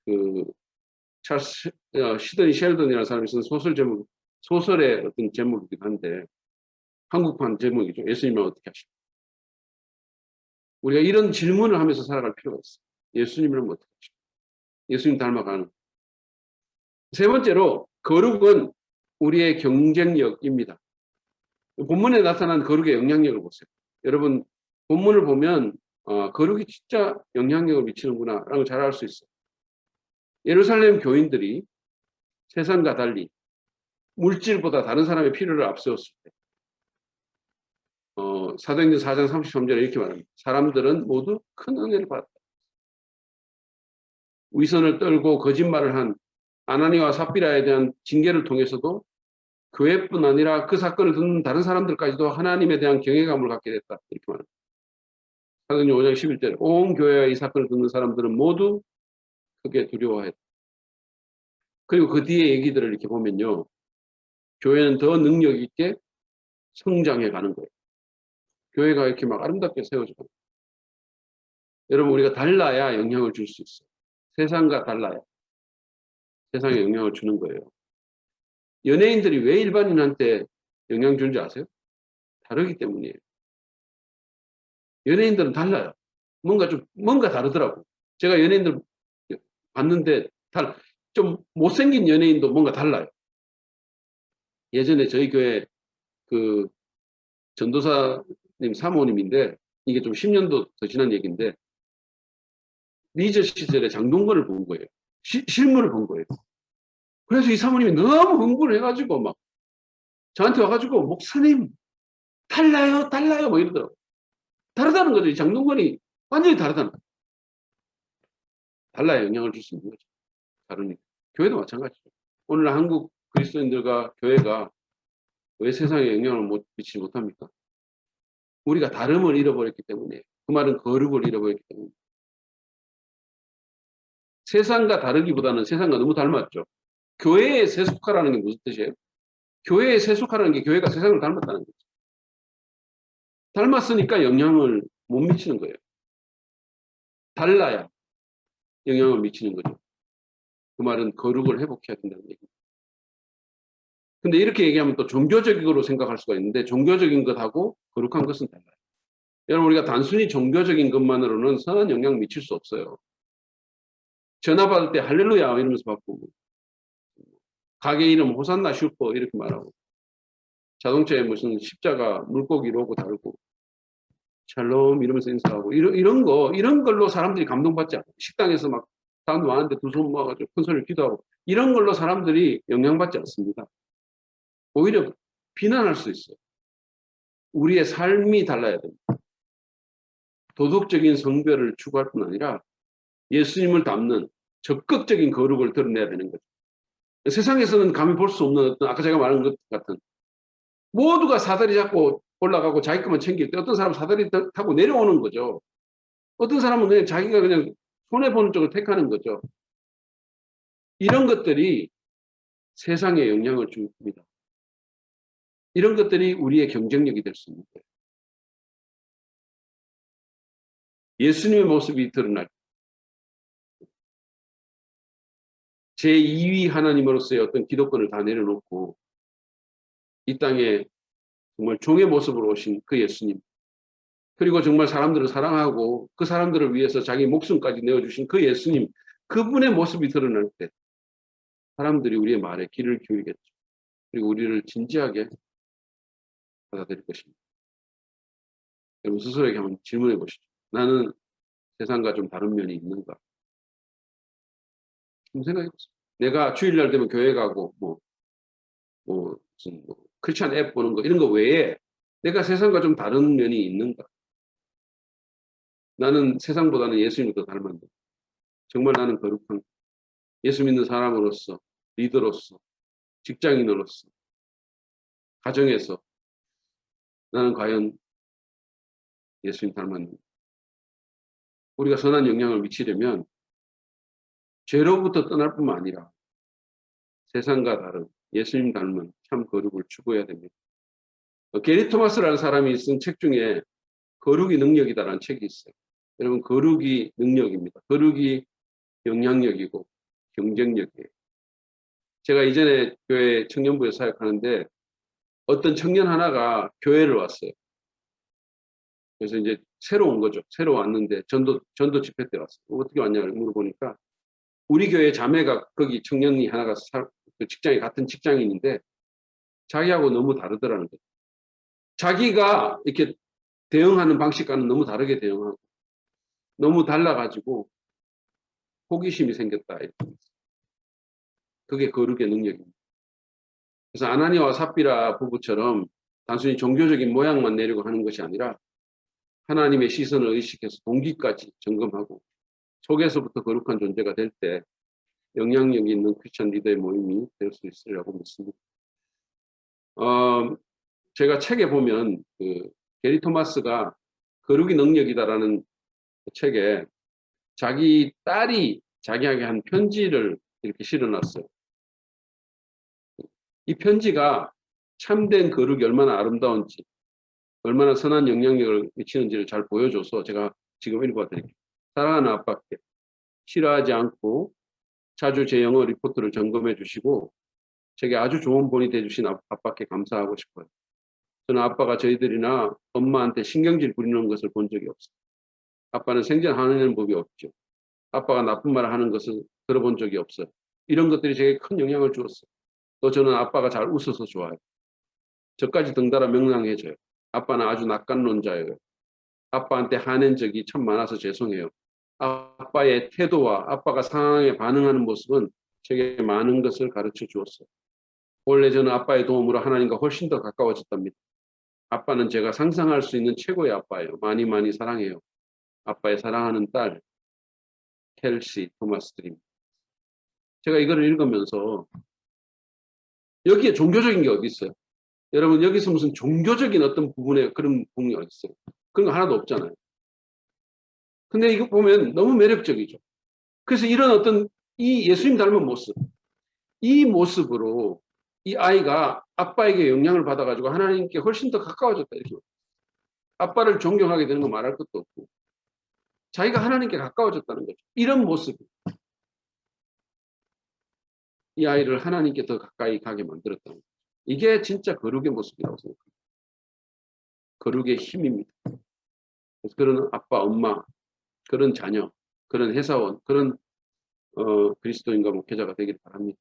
S1: 그 찰스 시드니 셸던이라는 사람이 쓴 소설의 어떤 제목이긴 한데 한국판 제목이죠. 예수님은 어떻게 하실까? 우리가 이런 질문을 하면서 살아갈 필요가 있어요. 예수님이라면 어떻게 하실까? 예수님 닮아가는. 세 번째로 거룩은 우리의 경쟁력입니다. 본문에 나타난 거룩의 영향력을 보세요. 여러분 본문을 보면 거룩이 진짜 영향력을 미치는구나 라는 걸 잘 알 수 있어요. 예루살렘 교인들이 세상과 달리 물질보다 다른 사람의 필요를 앞세웠을 때 사도행전 4장 33절에 이렇게 말합니다. 사람들은 모두 큰 은혜를 받았다. 위선을 떨고 거짓말을 한 아나니와 삽비라에 대한 징계를 통해서도 교회뿐 아니라 그 사건을 듣는 다른 사람들까지도 하나님에 대한 경외감을 갖게 됐다. 이렇게 말합니다. 사도행전 5장 11절에 온 교회와 이 사건을 듣는 사람들은 모두 크게 두려워했다. 그리고 그 뒤에 얘기들을 이렇게 보면요. 교회는 더 능력 있게 성장해 가는 거예요. 교회가 이렇게 막 아름답게 세워져 가는 거예요. 여러분 우리가 달라야 영향을 줄 수 있어요. 세상과 달라야 세상에 영향을 주는 거예요. 연예인들이 왜 일반인한테 영향 주는지 아세요? 다르기 때문이에요. 연예인들은 달라요. 뭔가 다르더라고. 제가 연예인들 봤는데 좀 못생긴 연예인도 뭔가 달라요. 예전에 저희 교회 그 전도사님 사모님인데 이게 좀 10년도 더 지난 얘기인데 리저 시절에 장동건을 본 거예요. 실물을 본 거예요. 그래서 이 사모님이 너무 흥분을 해가지고 막 저한테 와가지고 목사님 달라요 달라요 뭐 이러더라고요. 다르다는 거죠. 이 장동건이 완전히 다르다는 거예요. 달라야 영향을 줄 수 있는 거죠. 다르니까. 교회도 마찬가지죠. 오늘 한국 그리스도인들과 교회가 왜 세상에 영향을 미치지 못합니까? 우리가 다름을 잃어버렸기 때문에. 그 말은 거룩을 잃어버렸기 때문에. 세상과 다르기보다는 세상과 너무 닮았죠. 교회에 세속하라는 게 무슨 뜻이에요? 교회에 세속하라는 게 교회가 세상을 닮았다는 거죠. 닮았으니까 영향을 못 미치는 거예요. 달라야 영향을 미치는 거죠. 그 말은 거룩을 회복해야 된다는 얘기입니다. 근데 이렇게 얘기하면 또 종교적으로 생각할 수가 있는데 종교적인 것하고 거룩한 것은 달라요. 여러분 우리가 단순히 종교적인 것만으로는 선한 영향 미칠 수 없어요. 전화 받을 때 할렐루야 이러면서 받고 가게 이름 호산나 슈퍼 이렇게 말하고 자동차에 무슨 십자가 물고기 로고 달고 샬롬 이러면서 인사하고 이런 걸로 사람들이 감동받지 않아요. 식당에서 막 사람들 많은데 두 손 모아가지고 큰 소리를 기도하고 이런 걸로 사람들이 영향받지 않습니다. 오히려 비난할 수 있어요. 우리의 삶이 달라야 됩니다. 도덕적인 성별을 추구할 뿐 아니라 예수님을 닮는 적극적인 거룩을 드러내야 되는 거죠. 세상에서는 감히 볼 수 없는 어떤 아까 제가 말한 것 같은 모두가 사다리 잡고 올라가고 자기 것만 챙길 때 어떤 사람은 사다리 타고 내려오는 거죠. 어떤 사람은 그냥 자기가 그냥 손해보는 쪽을 택하는 거죠. 이런 것들이 세상에 영향을 줍니다. 이런 것들이 우리의 경쟁력이 될 수 있는 거예요. 예수님의 모습이 드러날 제2위 하나님으로서의 어떤 기독권을 다 내려놓고 이 땅에 정말 종의 모습으로 오신 그 예수님 그리고 정말 사람들을 사랑하고 그 사람들을 위해서 자기 목숨까지 내어주신 그 예수님 그분의 모습이 드러날 때 사람들이 우리의 말에 귀를 기울이겠죠. 그리고 우리를 진지하게 받아들일 것입니다. 여러분 스스로에게 한번 질문해 보시죠. 나는 세상과 좀 다른 면이 있는가? 좀 생각해 보세요. 내가 주일날 되면 교회 가고 무슨 크리스찬 앱 보는 거 이런 거 외에 내가 세상과 좀 다른 면이 있는가? 나는 세상보다는 예수님을 더 닮았는데 정말 나는 거룩한 예수 믿는 사람으로서 리더로서 직장인으로서 가정에서 나는 과연 예수님 닮았는가? 우리가 선한 영향을 미치려면 죄로부터 떠날 뿐만 아니라 세상과 다른 예수님 닮은 참 거룩을 추구해야 됩니다. 게리 토마스라는 사람이 쓴 책 중에 거룩이 능력이다라는 책이 있어요. 여러분 거룩이 능력입니다. 거룩이 영향력이고 경쟁력이에요. 제가 이전에 교회 청년부에 사역하는데 어떤 청년 하나가 교회를 왔어요. 그래서 이제 새로 온 거죠. 새로 왔는데 전도 집회 때 왔어요. 어떻게 왔냐고 물어보니까 우리 교회 자매가 거기 청년이 하나가 그 직장이 같은 직장인인데 자기하고 너무 다르더라는 거죠. 자기가 이렇게 대응하는 방식과는 너무 다르게 대응하고 너무 달라가지고 호기심이 생겼다. 그게 거룩의 능력입니다. 그래서 아나니아와 삽비라 부부처럼 단순히 종교적인 모양만 내려고 하는 것이 아니라 하나님의 시선을 의식해서 동기까지 점검하고 속에서부터 거룩한 존재가 될 때 영향력 있는 크리스천 리더의 모임이 될 수 있으리라고 믿습니다. 제가 책에 보면 그 게리 토마스가 거룩이 능력이다라는 그 책에 자기 딸이 자기에게 한 편지를 이렇게 실어놨어요. 이 편지가 참된 거룩이 얼마나 아름다운지 얼마나 선한 영향력을 미치는지를 잘 보여줘서 제가 지금 읽어드릴게요. 사랑하는 아빠께 싫어하지 않고 자주 제 영어 리포트를 점검해 주시고 제게 아주 좋은 본이 돼주신 아빠께 감사하고 싶어요. 저는 아빠가 저희들이나 엄마한테 신경질 부리는 것을 본 적이 없어요. 아빠는 생존하는 법이 없죠. 아빠가 나쁜 말을 하는 것을 들어본 적이 없어요. 이런 것들이 제게 큰 영향을 주었어요. 또 저는 아빠가 잘 웃어서 좋아요. 저까지 덩달아 명랑해져요. 아빠는 아주 낙관론자예요. 아빠한테 화낸 적이 참 많아서 죄송해요. 아빠의 태도와 아빠가 상황에 반응하는 모습은 제게 많은 것을 가르쳐 주었어요. 원래 저는 아빠의 도움으로 하나님과 훨씬 더 가까워졌답니다. 아빠는 제가 상상할 수 있는 최고의 아빠예요. 많이 많이 사랑해요. 아빠의 사랑하는 딸 켈시 토마스 드림. 제가 이거를 읽으면서 여기에 종교적인 게 어디 있어요? 여러분 여기서 무슨 종교적인 어떤 부분에 그런 부분이 어디 있어요? 그런 거 하나도 없잖아요. 근데 이거 보면 너무 매력적이죠. 그래서 이런 어떤 이 예수님 닮은 모습, 이 모습으로 이 아이가 아빠에게 영향을 받아가지고 하나님께 훨씬 더 가까워졌다. 이렇게. 아빠를 존경하게 되는 거 말할 것도 없고 자기가 하나님께 가까워졌다는 거죠. 이런 모습, 이 아이를 하나님께 더 가까이 가게 만들었다는 거죠. 이게 진짜 거룩의 모습이라고 생각합니다. 거룩의 힘입니다. 그래서 그런 아빠, 엄마, 그런 자녀, 그런 회사원, 그런 그리스도인과 목회자가 되길 바랍니다.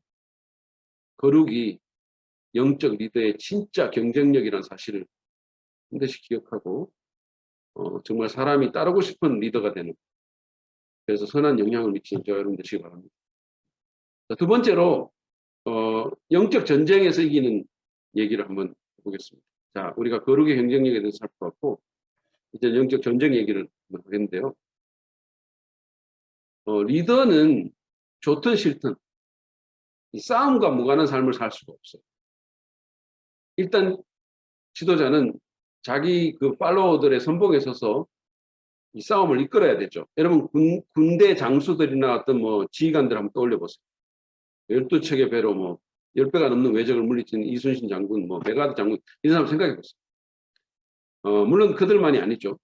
S1: 거룩이 영적 리더의 진짜 경쟁력이라는 사실을 반드시 기억하고 정말 사람이 따르고 싶은 리더가 되는, 그래서 선한 영향을 미치는 저와 여러분 되시기 바랍니다. 자, 두 번째로 영적 전쟁에서 이기는 얘기를 한번 해보겠습니다. 자, 우리가 거룩의 경쟁력에 대해서 살펴봤고 이제 영적 전쟁 얘기를 하겠는데요. 리더는 좋든 싫든 이 싸움과 무관한 삶을 살 수가 없어요. 일단 지도자는 자기 그 팔로워들의 선봉에 서서 이 싸움을 이끌어야 되죠. 여러분 군대 장수들이나 어떤 뭐 지휘관들 한번 떠올려 보세요. 12척의 배로 뭐 10배가 넘는 외적을 물리친 이순신 장군, 뭐 메가드 장군, 이 사람 생각해 보세요. 물론 그들만이 아니죠.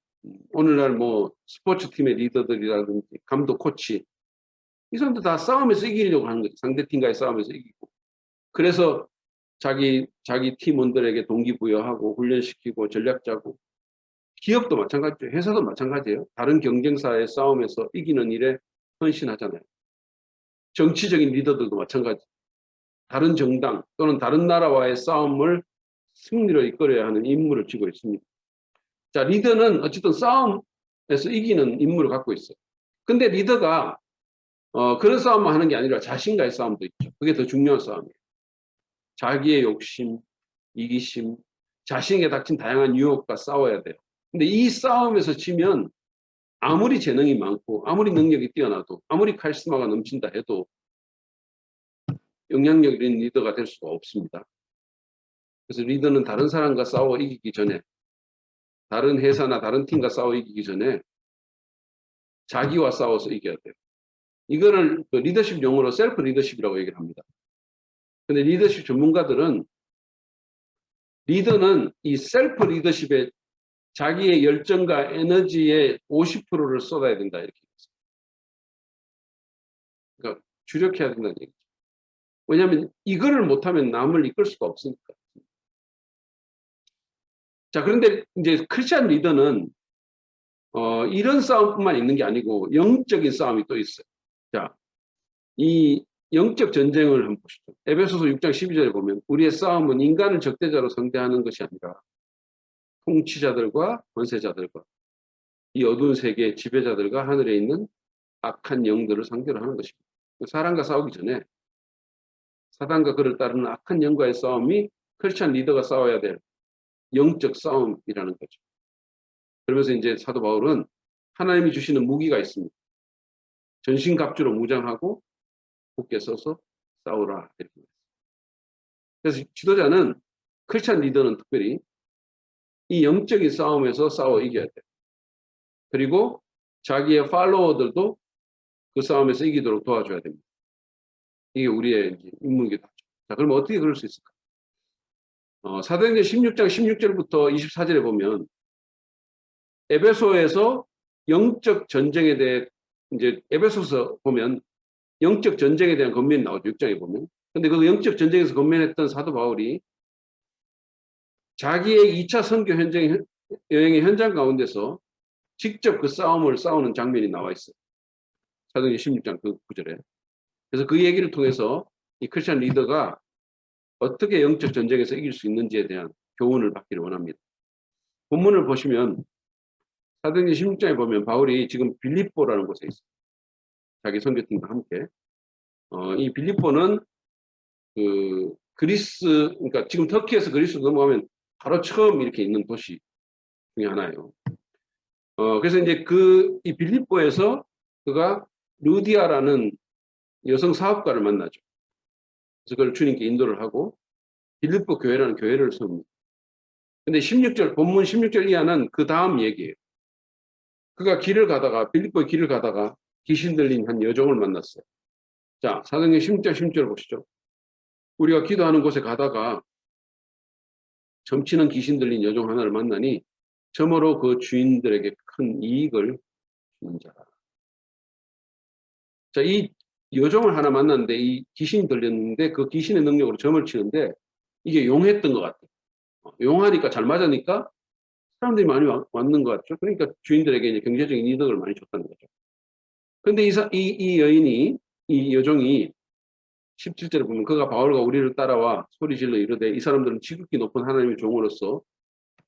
S1: 오늘날 뭐 스포츠 팀의 리더들이라든지 감독, 코치, 이 사람들 다 싸움에서 이기려고 하는 거죠. 상대팀과의 싸움에서 이기고. 그래서 자기 팀원들에게 동기부여하고 훈련시키고 전략 짜고. 기업도 마찬가지죠. 회사도 마찬가지예요. 다른 경쟁사의 싸움에서 이기는 일에 헌신하잖아요. 정치적인 리더들도 마찬가지. 다른 정당 또는 다른 나라와의 싸움을 승리로 이끌어야 하는 임무를 쥐고 있습니다. 자, 리더는 어쨌든 싸움에서 이기는 임무를 갖고 있어요. 근데 리더가 그런 싸움만 하는 게 아니라 자신과의 싸움도 있죠. 그게 더 중요한 싸움이에요. 자기의 욕심, 이기심, 자신에게 닥친 다양한 유혹과 싸워야 돼요. 근데 이 싸움에서 지면 아무리 재능이 많고 아무리 능력이 뛰어나도 아무리 카리스마가 넘친다 해도 영향력 있는 리더가 될 수가 없습니다. 그래서 리더는 다른 사람과 싸워 이기기 전에, 다른 회사나 다른 팀과 싸워 이기기 전에 자기와 싸워서 이겨야 돼요. 이거를 그 리더십 용어로 셀프 리더십이라고 얘기를 합니다. 근데 리더십 전문가들은 리더는 이 셀프 리더십에 자기의 열정과 에너지의 50%를 쏟아야 된다 이렇게 얘기했어요. 그러니까 주력해야 된다는 얘기죠. 왜냐하면 이거를 못하면 남을 이끌 수가 없으니까. 자, 그런데 이제 크리스찬 리더는 이런 싸움뿐만 있는 게 아니고 영적인 싸움이 또 있어요. 자, 이 영적 전쟁을 한번 보시죠. 에베소서 6장 12절에 보면 우리의 싸움은 인간을 적대자로 상대하는 것이 아니라 통치자들과 권세자들과 이 어두운 세계의 지배자들과 하늘에 있는 악한 영들을 상대로 하는 것입니다. 사람과 싸우기 전에 사단과 그를 따르는 악한 영과의 싸움이 크리스찬 리더가 싸워야 될 영적 싸움이라는 거죠. 그러면서 이제 사도 바울은 하나님이 주시는 무기가 있습니다. 전신갑주로 무장하고 굳게 서서 싸우라. 이렇게. 그래서 지도자는 크리스찬 리더는 특별히 이 영적인 싸움에서 싸워 이겨야 돼요. 그리고 자기의 팔로워들도 그 싸움에서 이기도록 도와줘야 됩니다. 이게 우리의 임무이기도 하죠. 자, 그럼 어떻게 그럴 수 있을까? 사도행전 16장 16절부터 24절에 보면 에베소에서 영적 전쟁에 대해 이제 에베소서 보면 영적 전쟁에 대한 권면이 나오죠. 6장에 보면. 근데 그 영적 전쟁에서 권면했던 사도 바울이 자기의 2차 선교 여행의 현장 가운데서 직접 그 싸움을 싸우는 장면이 나와 있어요. 사도행전 16장 그 구절에. 그래서 그 얘기를 통해서 이 크리스찬 리더가 어떻게 영적 전쟁에서 이길 수 있는지에 대한 교훈을 받기를 원합니다. 본문을 보시면 사도행전 16장에 보면 바울이 지금 빌립보라는 곳에 있어요. 자기 선교팀과 함께. 이 빌립보는 그리스, 그러니까 지금 터키에서 그리스로 넘어가면 바로 처음 이렇게 있는 도시 중에 하나예요. 그래서 이제 이 빌립보에서 그가 루디아라는 여성 사업가를 만나죠. 그래서 그걸 주님께 인도를 하고 빌립보 교회라는 교회를 세웁니다. 근데 본문 16절 이하는 그 다음 얘기예요. 그가 빌립보의 길을 가다가 귀신 들린 한 여종을 만났어요. 자, 사도행전 16절 16절 보시죠. 우리가 기도하는 곳에 가다가 점치는 귀신 들린 여종 하나를 만나니 점으로 그 주인들에게 큰 이익을 주는 자라. 자, 이 여종을 하나 만났는데 이 귀신이 들렸는데 그 귀신의 능력으로 점을 치는데 이게 용했던 것 같아요. 용하니까 잘 맞으니까 사람들이 많이 왔는 것 같죠. 그러니까 주인들에게 이제 경제적인 이득을 많이 줬다는 거죠. 근데 이 여종이 17절에 보면 그가 바울과 우리를 따라와 소리질러 이르되 이 사람들은 지극히 높은 하나님의 종으로서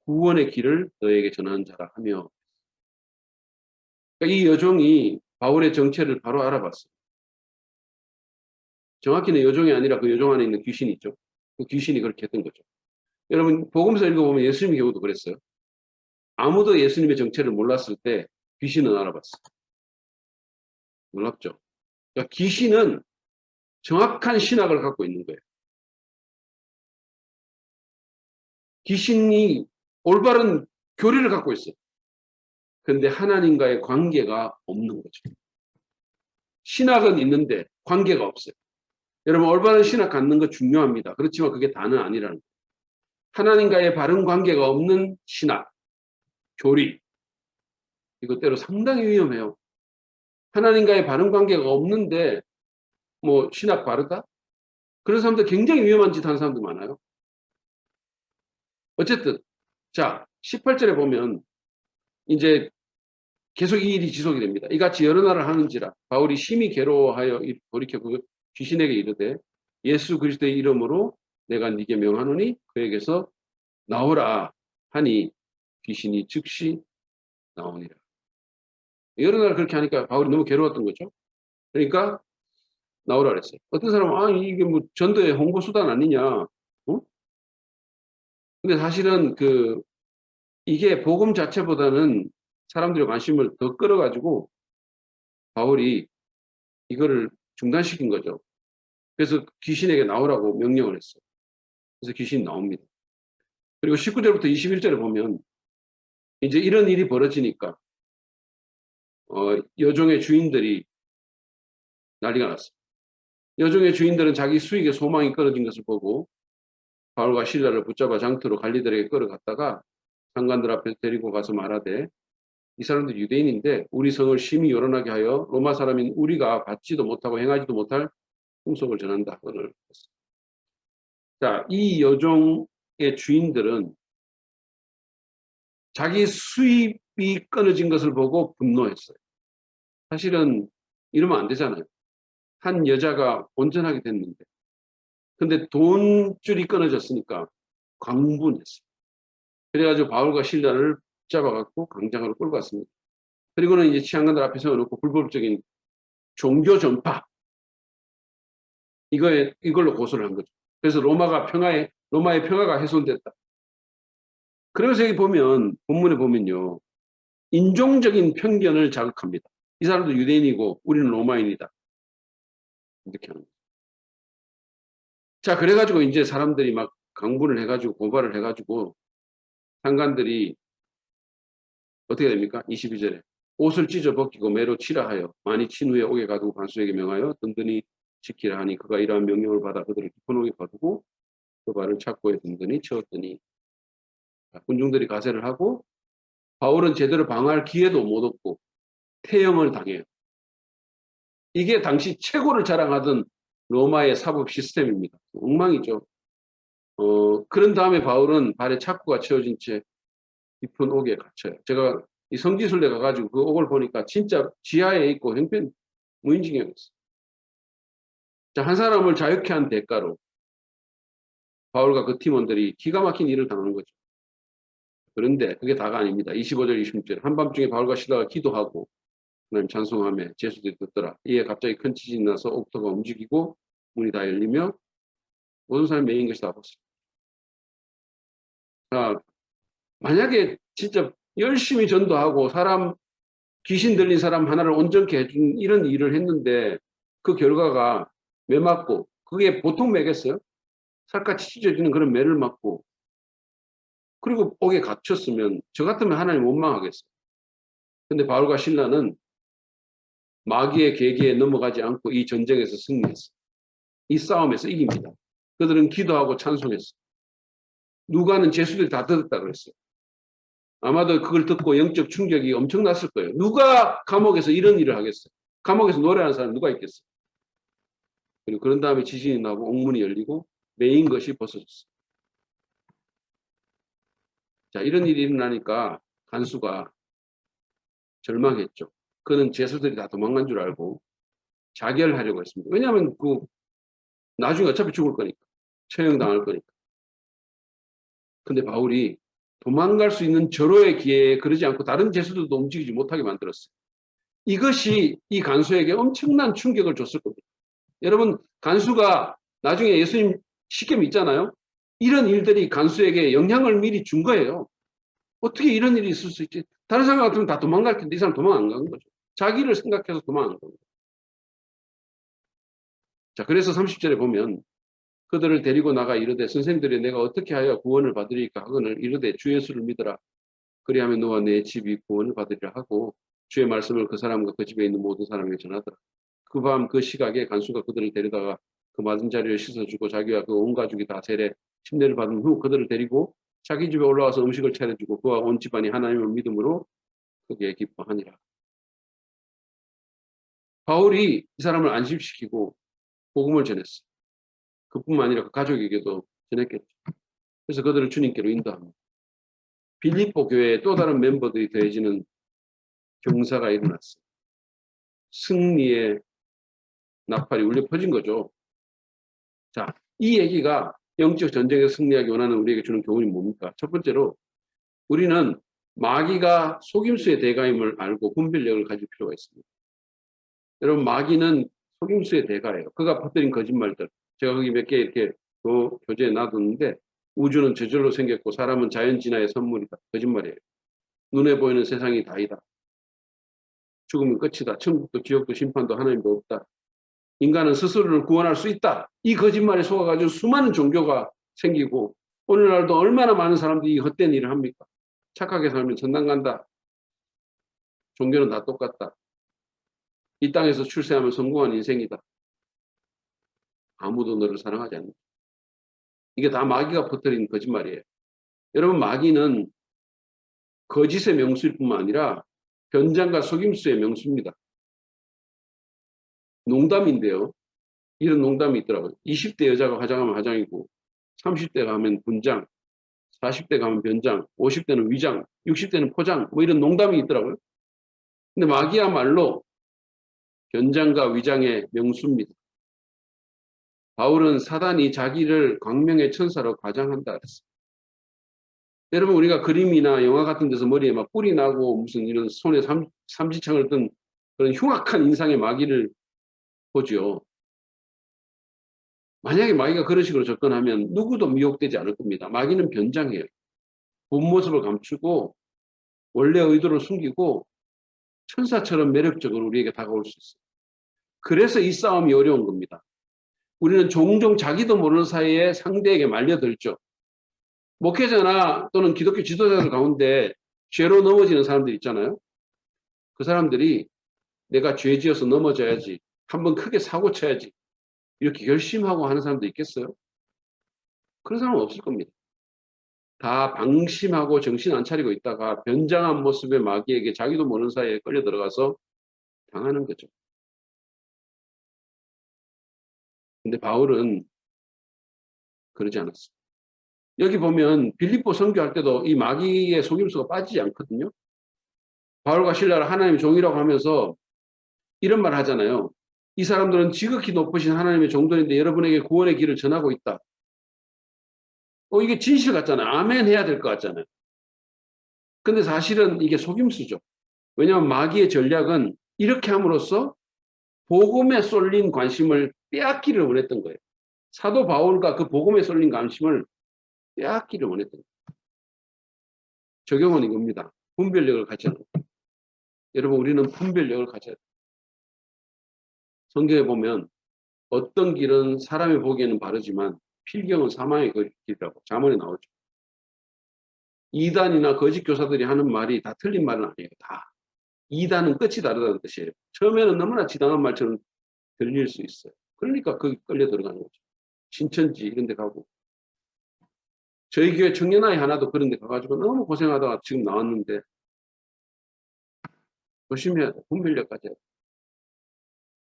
S1: 구원의 길을 너에게 전하는 자라 하며, 그러니까 이 여종이 바울의 정체를 바로 알아봤어요. 정확히는 여종이 아니라 그 여종 안에 있는 귀신이 있죠. 그 귀신이 그렇게 했던 거죠. 여러분 복음서 읽어보면 예수님의 경우도 그랬어요. 아무도 예수님의 정체를 몰랐을 때 귀신은 알아봤어요. 놀랍죠. 그러니까 귀신은 정확한 신학을 갖고 있는 거예요. 귀신이 올바른 교리를 갖고 있어요. 그런데 하나님과의 관계가 없는 거죠. 신학은 있는데 관계가 없어요. 여러분 올바른 신학 갖는 거 중요합니다. 그렇지만 그게 다는 아니라는 거예요. 하나님과의 바른 관계가 없는 신학, 교리, 이것 때로 상당히 위험해요. 하나님과의 바른 관계가 없는데 뭐 신학 바르다? 그런 사람들 굉장히 위험한 짓 하는 사람들 많아요. 어쨌든 자 18절에 보면 이제 계속 이 일이 지속이 됩니다. 이같이 여러 날을 하는지라 바울이 심히 괴로워하여 돌이켜 그 귀신에게 이르되 예수 그리스도의 이름으로 내가 네게 명하노니 그에게서 나오라 하니 귀신이 즉시 나오니라. 여러 날 그렇게 하니까 바울이 너무 괴로웠던 거죠. 그러니까 나오라 그랬어요. 어떤 사람은 이게 뭐 전도의 홍보 수단 아니냐. 근데 사실은 이게 복음 자체보다는 사람들의 관심을 더 끌어가지고 바울이 이거를 중단시킨 거죠. 그래서 귀신에게 나오라고 명령을 했어요. 그래서 귀신이 나옵니다. 그리고 19절부터 21절에 보면 이제 이런 일이 벌어지니까 여종의 주인들이 난리가 났어요. 여종의 주인들은 자기 수익에 소망이 끊어진 것을 보고 바울과 실라를 붙잡아 장터로 갈리들에게 끌어갔다가 상관들 앞에 데리고 가서 말하되 이 사람들 유대인인데 우리 성을 심히 요란하게 하여 로마 사람인 우리가 받지도 못하고 행하지도 못할 풍속을 전한다. 오늘. 자, 이 여종의 주인들은 자기 수입이 끊어진 것을 보고 분노했어요. 사실은 이러면 안 되잖아요. 한 여자가 온전하게 됐는데. 근데 돈줄이 끊어졌으니까 광분했어요. 그래가지고 바울과 실라를 잡아갖고 광장으로 끌고 갔습니다. 그리고는 이제 치안관들 앞에 세워놓고 불법적인 종교 전파 이걸로 고소를 한 거죠. 그래서 로마의 평화가 훼손됐다. 그래서 여기 보면 본문에 보면요, 인종적인 편견을 자극합니다. 이 사람도 유대인이고 우리는 로마인이다. 이렇게 하는 거죠. 자, 그래가지고 이제 사람들이 막 강분을 해가지고 고발을 해가지고 상관들이 어떻게 됩니까? 22절에 옷을 찢어 벗기고 매로 치라 하여 많이 친 후에 옥에 가두고 간수에게 명하여 든든히 지키라 하니 그가 이러한 명령을 받아 그들을 깊은 옥에 가두고 그 발을 착고에 든든히 채웠더니 군중들이 가세를 하고 바울은 제대로 방어할 기회도 못 얻고 태형을 당해요. 이게 당시 최고를 자랑하던 로마의 사법 시스템입니다. 엉망이죠. 그런 다음에 바울은 발에 착고가 채워진 채 깊은 옥에 갇혀요. 제가 이 성지순례 가가지고 그 옥을 보니까 진짜 지하에 있고 형편 무인징역이었어요. 자, 한 사람을 자유케 한 대가로 바울과 그 팀원들이 기가 막힌 일을 당하는 거죠. 그런데 그게 다가 아닙니다. 25절, 26절. 한밤중에 바울과 신라가 기도하고 하나님 찬송하며 제수들이 듣더라. 이에 갑자기 큰 지진이 나서 옥토가 움직이고 문이 다 열리며 모든 사람이 메인 것이 다 봤어요. 자, 만약에 진짜 열심히 전도하고 사람 귀신 들린 사람 하나를 온전케 해준 이런 일을 했는데 그 결과가 매 맞고 그게 보통 매겠어요? 살갗이 찢어지는 그런 매를 맞고 그리고 옥에 갇혔으면 저 같으면 하나님 원망하겠어요. 근데 바울과 신라는 마귀의 계기에 넘어가지 않고 이 전쟁에서 승리했어요. 이 싸움에서 이깁니다. 그들은 기도하고 찬송했어요. 누가는 제수들이 다 들었다 그랬어요. 아마도 그걸 듣고 영적 충격이 엄청났을 거예요. 누가 감옥에서 이런 일을 하겠어요? 감옥에서 노래하는 사람 누가 있겠어요? 그리고 그런 다음에 지진이 나고 옥문이 열리고 메인 것이 벗어졌어요. 자, 이런 일이 일어나니까 간수가 절망했죠. 그는 제수들이 다 도망간 줄 알고 자결하려고 했습니다. 왜냐하면 나중에 어차피 죽을 거니까. 처형당할 거니까. 근데 바울이 도망갈 수 있는 절호의 기회에 그러지 않고 다른 제수들도 움직이지 못하게 만들었어요. 이것이 이 간수에게 엄청난 충격을 줬을 겁니다. 여러분, 간수가 나중에 예수님 쉽게 믿잖아요. 이런 일들이 간수에게 영향을 미리 준 거예요. 어떻게 이런 일이 있을 수 있지? 다른 사람 같으면 다 도망갈 텐데 이 사람 도망 안 간 거죠. 자기를 생각해서 도망 안 겁니다. 자, 그래서 30절에 보면 그들을 데리고 나가 이르되 선생들이 내가 어떻게 하여 구원을 받으리까 하거늘 이르되 주 예수를 믿어라. 그리하면 너와 내 집이 구원을 받으리라 하고 주의 말씀을 그 사람과 그 집에 있는 모든 사람에게 전하더라. 그 밤 그 시각에 간수가 그들을 데려다가 그 맞은 자리를 씻어주고 자기와 그 온 가족이 다 세례 침례를 받은 후 그들을 데리고 자기 집에 올라와서 음식을 차려주고 그와 온 집안이 하나님을 믿음으로 크게 기뻐하니라. 바울이 이 사람을 안심시키고 복음을 전했어요. 그뿐만 아니라 그 가족에게도 전했겠죠. 그래서 그들을 주님께로 인도합니다. 빌립보 교회에 또 다른 멤버들이 더해지는 경사가 일어났어요. 승리의 나팔이 울려 퍼진 거죠. 자, 이 얘기가 영적 전쟁에서 승리하기 원하는 우리에게 주는 교훈이 뭡니까? 첫 번째로 우리는 마귀가 속임수의 대가임을 알고 분별력을 가질 필요가 있습니다. 여러분, 마귀는 속임수의 대가예요. 그가 퍼뜨린 거짓말들. 제가 거기 몇 개 이렇게 교재에 놔뒀는데 우주는 저절로 생겼고 사람은 자연 진화의 선물이다. 거짓말이에요. 눈에 보이는 세상이 다이다. 죽으면 끝이다. 천국도 지옥도 심판도 하나님도 없다. 인간은 스스로를 구원할 수 있다. 이 거짓말에 속아가지고 수많은 종교가 생기고 오늘날도 얼마나 많은 사람들이 이 헛된 일을 합니까? 착하게 살면 천당 간다. 종교는 다 똑같다. 이 땅에서 출세하면 성공한 인생이다. 아무도 너를 사랑하지 않는다. 이게 다 마귀가 퍼뜨린 거짓말이에요. 여러분, 마귀는 거짓의 명수일 뿐만 아니라 변장과 속임수의 명수입니다. 농담인데요. 이런 농담이 있더라고요. 20대 여자가 화장하면 화장이고 30대 가면 분장, 40대 가면 변장, 50대는 위장, 60대는 포장 뭐 이런 농담이 있더라고요. 근데 마귀야말로 변장과 위장의 명수입니다. 바울은 사단이 자기를 광명의 천사로 과장한다 그랬어요. 여러분, 우리가 그림이나 영화 같은 데서 머리에 막 뿔이 나고 무슨 이런 손에 삼지창을 든 그런 흉악한 인상의 마귀를 보죠. 만약에 마귀가 그런 식으로 접근하면 누구도 미혹되지 않을 겁니다. 마귀는 변장해요. 본 모습을 감추고 원래 의도를 숨기고 천사처럼 매력적으로 우리에게 다가올 수 있어요. 그래서 이 싸움이 어려운 겁니다. 우리는 종종 자기도 모르는 사이에 상대에게 말려들죠. 목회자나 또는 기독교 지도자들 가운데 죄로 넘어지는 사람들 있잖아요. 그 사람들이 내가 죄 지어서 넘어져야지, 한번 크게 사고 쳐야지 이렇게 결심하고 하는 사람도 있겠어요? 그런 사람은 없을 겁니다. 다 방심하고 정신 안 차리고 있다가 변장한 모습의 마귀에게 자기도 모르는 사이에 끌려 들어가서 당하는 거죠. 근데 바울은 그러지 않았어요. 여기 보면 빌립보 선교할 때도 이 마귀의 속임수가 빠지지 않거든요. 바울과 신라를 하나님의 종이라고 하면서 이런 말 하잖아요. 이 사람들은 지극히 높으신 하나님의 종들인데 여러분에게 구원의 길을 전하고 있다. 이게 진실 같잖아요. 아멘 해야 될 것 같잖아요. 근데 사실은 이게 속임수죠. 왜냐하면 마귀의 전략은 이렇게 함으로써 복음에 쏠린 관심을 빼앗기를 원했던 거예요. 사도 바울과 그 복음에 쏠린 관심을 빼앗기를 원했던 거예요. 적용은 이겁니다. 분별력을 가져야 합니다. 여러분, 우리는 분별력을 가져야 돼요. 성경에 보면 어떤 길은 사람이 보기에는 바르지만 필경은 사망의 길이라고 잠언에 나오죠. 이단이나 거짓 교사들이 하는 말이 다 틀린 말은 아니에요. 다. 이단은 끝이 다르다는 뜻이에요. 처음에는 너무나 지당한 말처럼 들릴 수 있어요. 그러니까 거기 끌려 들어가는 거죠. 신천지 이런 데 가고. 저희 교회 청년아이 하나도 그런 데 가가지고 너무 고생하다가 지금 나왔는데 조심해야 돼. 분별력까지 해야 돼.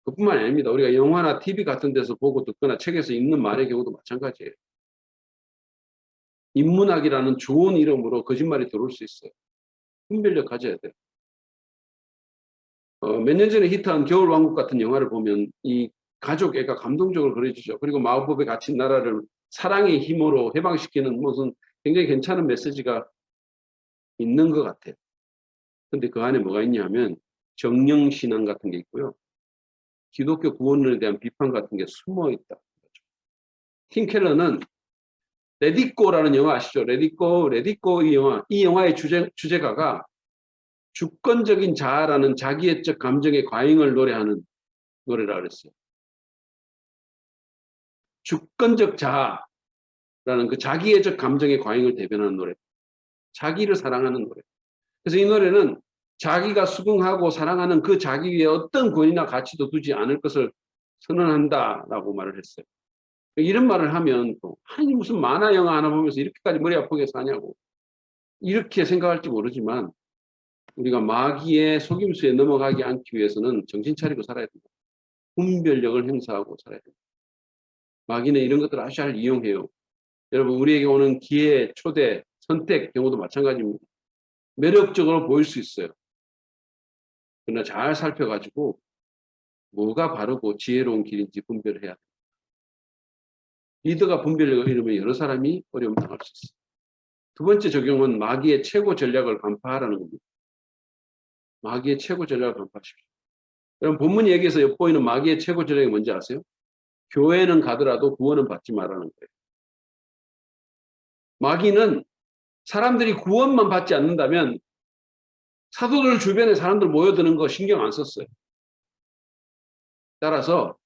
S1: 그뿐만 아닙니다. 우리가 영화나 TV 같은 데서 보고 듣거나 책에서 읽는 말의 경우도 마찬가지예요. 인문학이라는 좋은 이름으로 거짓말이 들어올 수 있어요. 분별력 가져야 돼요. 몇 년 전에 히트한 겨울왕국 같은 영화를 보면 이 가족 애가 감동적으로 그려지죠. 그리고 마법에 갇힌 나라를 사랑의 힘으로 해방시키는 무슨 굉장히 괜찮은 메시지가 있는 것 같아요. 근데 그 안에 뭐가 있냐 하면 정령신앙 같은 게 있고요. 기독교 구원론에 대한 비판 같은 게 숨어 있다. 팀 켈러는 레디꼬라는 영화 아시죠? 레디꼬 이 영화의 주제가가 주권적인 자아라는 자기애적 감정의 과잉을 노래하는 노래라 그랬어요. 주권적 자아라는 그 자기애적 감정의 과잉을 대변하는 노래. 자기를 사랑하는 노래. 그래서 이 노래는 자기가 수긍하고 사랑하는 그 자기 위에 어떤 권위나 가치도 두지 않을 것을 선언한다라고 말을 했어요. 이런 말을 하면 또 아니 무슨 만화 영화 하나 보면서 이렇게까지 머리 아프게 사냐고 이렇게 생각할지 모르지만 우리가 마귀의 속임수에 넘어가지 않기 위해서는 정신 차리고 살아야 됩니다. 분별력을 행사하고 살아야 됩니다. 마귀는 이런 것들을 아주 잘 이용해요. 여러분 우리에게 오는 기회, 초대, 선택 경우도 마찬가지입니다. 매력적으로 보일 수 있어요. 그러나 잘 살펴가지고 뭐가 바르고 지혜로운 길인지 분별을 해야 됩니다. 리더가 분별력을 잃으면 여러 사람이 어려움 당할 수 있어요. 두 번째 적용은 마귀의 최고 전략을 간파하라는 겁니다. 마귀의 최고 전략을 간파하십시오. 여러분 본문 얘기에서 엿보이는 마귀의 최고 전략이 뭔지 아세요? 교회는 가더라도 구원은 받지 말라는 거예요. 마귀는 사람들이 구원만 받지 않는다면 사도들 주변에 사람들 모여드는 거 신경 안 썼어요. 따라서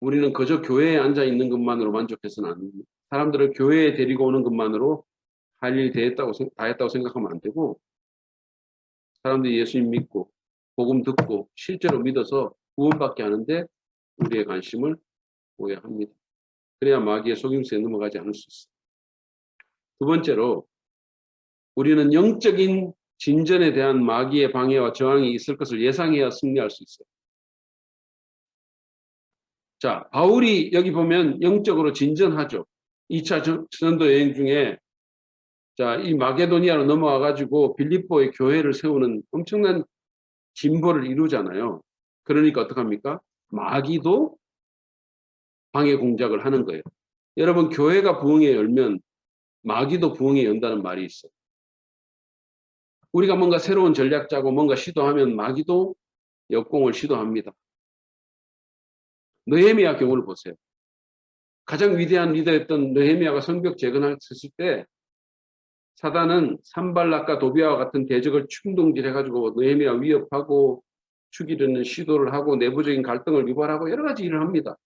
S1: 우리는 그저 교회에 앉아 있는 것만으로 만족해서는 안 됩니다. 사람들을 교회에 데리고 오는 것만으로 할 일이 다 했다고 생각하면 안 되고 사람들이 예수님 믿고 복음 듣고 실제로 믿어서 구원받게 하는데 우리의 관심을 보여야 합니다. 그래야 마귀의 속임수에 넘어가지 않을 수 있어요. 두 번째로 우리는 영적인 진전에 대한 마귀의 방해와 저항이 있을 것을 예상해야 승리할 수 있어요. 자, 바울이 여기 보면 영적으로 진전하죠. 2차 전도 여행 중에 자, 이 마게도니아로 넘어와 가지고 빌립보의 교회를 세우는 엄청난 진보를 이루잖아요. 그러니까 어떡합니까? 마귀도 방해 공작을 하는 거예요. 여러분 교회가 부흥에 열면 마귀도 부흥에 연다는 말이 있어요. 우리가 뭔가 새로운 전략 짜고 뭔가 시도하면 마귀도 역공을 시도합니다. 느헤미야 경우를 보세요. 가장 위대한 리더였던 느헤미야가 성벽 재건했을 때 사단은 산발락과 도비아와 같은 대적을 충동질해가지고 느헤미야 위협하고 죽이려는 시도를 하고 내부적인 갈등을 유발하고 여러 가지 일을 합니다.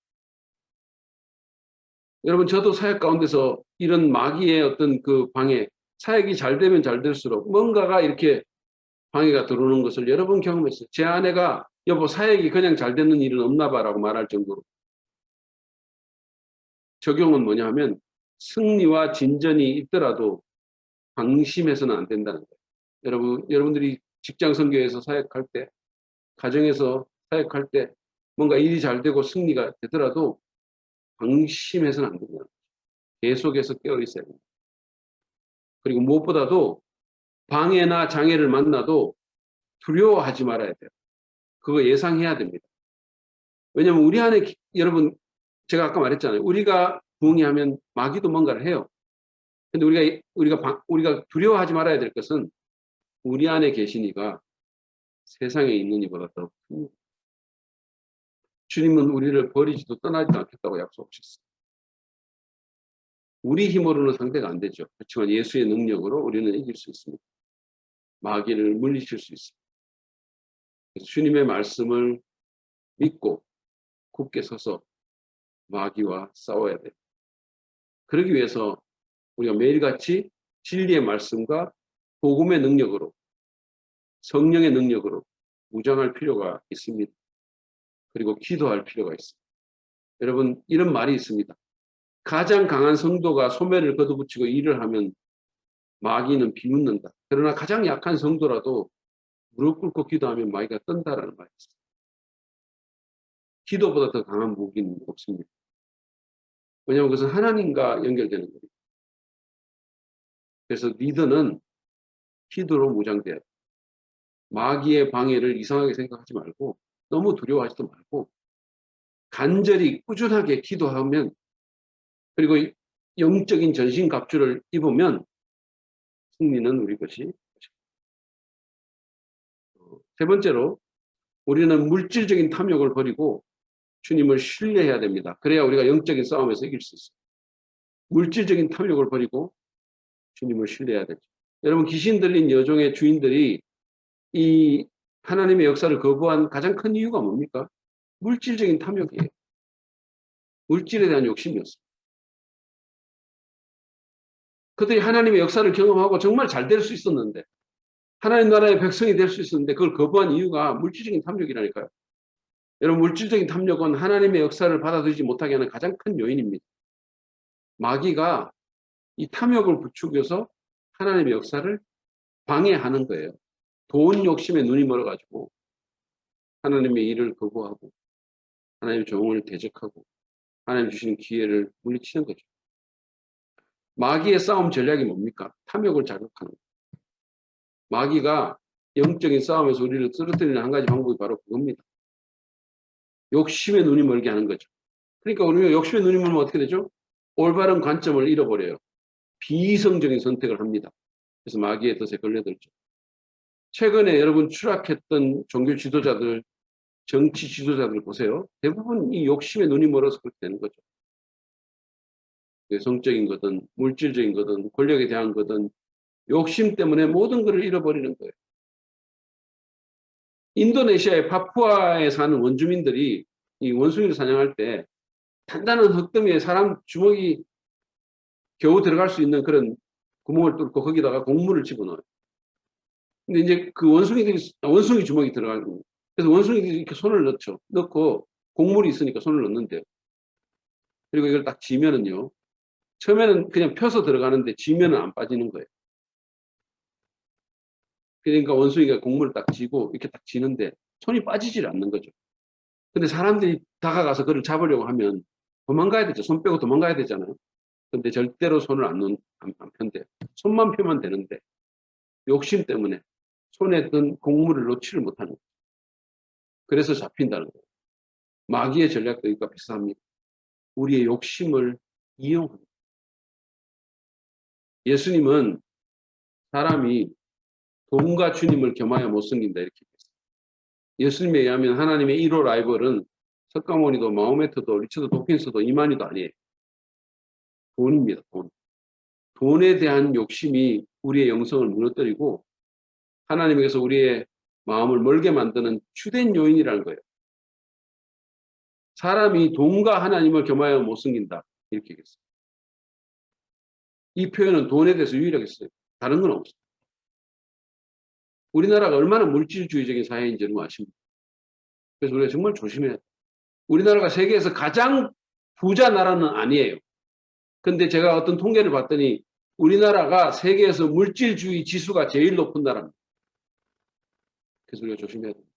S1: 여러분 저도 사역 가운데서 이런 마귀의 어떤 그 방해, 사역이 잘 되면 잘 될수록 뭔가가 이렇게 방해가 들어오는 것을 여러 번 경험했어요. 제 아내가 여보 사역이 그냥 잘 되는 일은 없나 봐라고 말할 정도로. 적용은 뭐냐 하면 승리와 진전이 있더라도 방심해서는 안 된다는 거예요. 여러분들이 직장 선교에서 사역할 때, 가정에서 사역할 때 뭔가 일이 잘 되고 승리가 되더라도 방심해서는 안 된다. 계속해서 깨어 있어야 됩니다. 그리고 무엇보다도 방해나 장애를 만나도 두려워하지 말아야 돼요. 그거 예상해야 됩니다. 왜냐하면 우리 안에 여러분 제가 아까 말했잖아요. 우리가 부흥하면 마귀도 뭔가를 해요. 근데 우리가 두려워하지 말아야 될 것은 우리 안에 계신 이가 세상에 있는 이보다 더 큽니다. 주님은 우리를 버리지도 떠나지도 않겠다고 약속하셨어요. 우리 힘으로는 상대가 안 되죠. 그렇지만 예수의 능력으로 우리는 이길 수 있습니다. 마귀를 물리칠 수 있습니다. 그래서 주님의 말씀을 믿고 굳게 서서 마귀와 싸워야 돼요. 그러기 위해서 우리가 매일같이 진리의 말씀과 복음의 능력으로, 성령의 능력으로 무장할 필요가 있습니다. 그리고 기도할 필요가 있습니다. 여러분, 이런 말이 있습니다. 가장 강한 성도가 소매를 걷어붙이고 일을 하면 마귀는 비웃는다. 그러나 가장 약한 성도라도 무릎 꿇고 기도하면 마귀가 뜬다라는 말이 있습니다. 기도보다 더 강한 무기는 없습니다. 왜냐하면 그것은 하나님과 연결되는 거예요. 그래서 리더는 기도로 무장돼야 돼요. 마귀의 방해를 이상하게 생각하지 말고 너무 두려워하지도 말고 간절히 꾸준하게 기도하면, 그리고 영적인 전신갑주를 입으면 승리는 우리 것이. 세 번째로, 우리는 물질적인 탐욕을 버리고 주님을 신뢰해야 됩니다. 그래야 우리가 영적인 싸움에서 이길 수 있어요. 물질적인 탐욕을 버리고 주님을 신뢰해야 되죠. 여러분, 귀신 들린 여종의 주인들이 이 하나님의 역사를 거부한 가장 큰 이유가 뭡니까? 물질적인 탐욕이에요. 물질에 대한 욕심이었어요. 그들이 하나님의 역사를 경험하고 정말 잘 될 수 있었는데, 하나님 나라의 백성이 될 수 있었는데 그걸 거부한 이유가 물질적인 탐욕이라니까요. 여러분, 물질적인 탐욕은 하나님의 역사를 받아들이지 못하게 하는 가장 큰 요인입니다. 마귀가 이 탐욕을 부추겨서 하나님의 역사를 방해하는 거예요. 돈 욕심에 눈이 멀어가지고 하나님의 일을 거부하고 하나님의 종을 대적하고 하나님 주시는 기회를 물리치는 거죠. 마귀의 싸움 전략이 뭡니까? 탐욕을 자극하는 거예요. 마귀가 영적인 싸움에서 우리를 쓰러뜨리는 한 가지 방법이 바로 그겁니다. 욕심에 눈이 멀게 하는 거죠. 그러니까 우리가 욕심에 눈이 멀면 어떻게 되죠? 올바른 관점을 잃어버려요. 비이성적인 선택을 합니다. 그래서 마귀의 덫에 걸려들죠. 최근에 여러분 추락했던 종교 지도자들, 정치 지도자들 보세요. 대부분 이 욕심에 눈이 멀어서 그렇게 되는 거죠. 성적인 거든 물질적인 거든 권력에 대한 거든 욕심 때문에 모든 것을 잃어버리는 거예요. 인도네시아의 파푸아에 사는 원주민들이 이 원숭이를 사냥할 때 단단한 흙더미에 사람 주먹이 겨우 들어갈 수 있는 그런 구멍을 뚫고 거기다가 곡물을 집어넣어요. 근데 이제 그 원숭이 주먹이 들어가는 거예요. 그래서 원숭이들이 이렇게 손을 넣죠. 넣고 곡물이 있으니까 손을 넣는데요. 그리고 이걸 딱 쥐면은요. 처음에는 그냥 펴서 들어가는데 쥐면은 안 빠지는 거예요. 그러니까 원숭이가 곡물을 딱 쥐고 이렇게 딱 쥐는데 손이 빠지질 않는 거죠. 근데 사람들이 다가가서 그걸 잡으려고 하면 도망가야 되죠. 손 빼고 도망가야 되잖아요. 근데 절대로 손을 안 편대요. 손만 펴면 되는데 욕심 때문에 손에 든 곡물을 놓지를 못하는 거예요. 그래서 잡힌다는 거예요. 마귀의 전략도 이것과 비슷합니다. 우리의 욕심을 이용합니다. 예수님은 사람이 돈과 주님을 겸하여 못 섬긴다 이렇게 했어요. 예수님에 의하면 하나님의 1호 라이벌은 석가모니도 마호메트도 리처드 도킨스도 이만희도 아니에요. 돈입니다. 돈. 돈에 대한 욕심이 우리의 영성을 무너뜨리고 하나님께서 우리의 마음을 멀게 만드는 주된 요인이라는 거예요. 사람이 돈과 하나님을 겸하여 못 섬긴다 이렇게 얘기했어요. 이 표현은 돈에 대해서 유일하게 써요. 다른 건 없어요. 우리나라가 얼마나 물질주의적인 사회인지 여러분 아십니까? 그래서 우리가 정말 조심해야 돼요. 우리나라가 세계에서 가장 부자 나라는 아니에요. 근데 제가 어떤 통계를 봤더니 우리나라가 세계에서 물질주의 지수가 제일 높은 나라입니다. 그래서 우리가 조심해야 됩니다.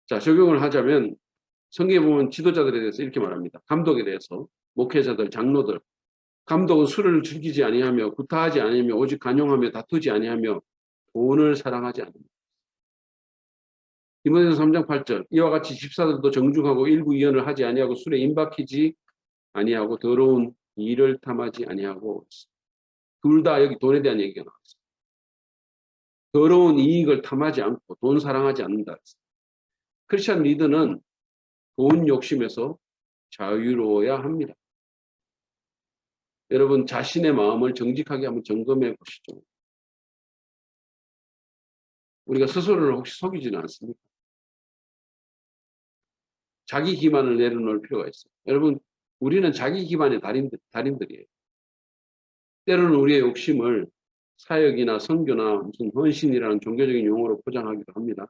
S1: 자, 적용을 하자면 성경에 보면 지도자들에 대해서 이렇게 말합니다. 감독에 대해서 목회자들, 장로들. 감독은 술을 즐기지 아니하며 구타하지 아니하며 오직 간용하며 다투지 아니하며 돈을 사랑하지 않습니다. 디모데전서 3장 8절 이와 같이 집사들도 정중하고 일부 이언을 하지 아니하고 술에 임박히지 아니하고 더러운 일을 탐하지 아니하고 둘 다 여기 돈에 대한 얘기가 나왔어요. 더러운 이익을 탐하지 않고 돈 사랑하지 않는다. 크리스찬 리더는 돈 욕심에서 자유로워야 합니다. 여러분 자신의 마음을 정직하게 한번 점검해 보시죠. 우리가 스스로를 혹시 속이지는 않습니까? 자기 기만을 내려놓을 필요가 있어요. 여러분 우리는 자기 기만의 달인들이에요. 때로는 우리의 욕심을 사역이나 선교나 무슨 헌신이라는 종교적인 용어로 포장하기도 합니다.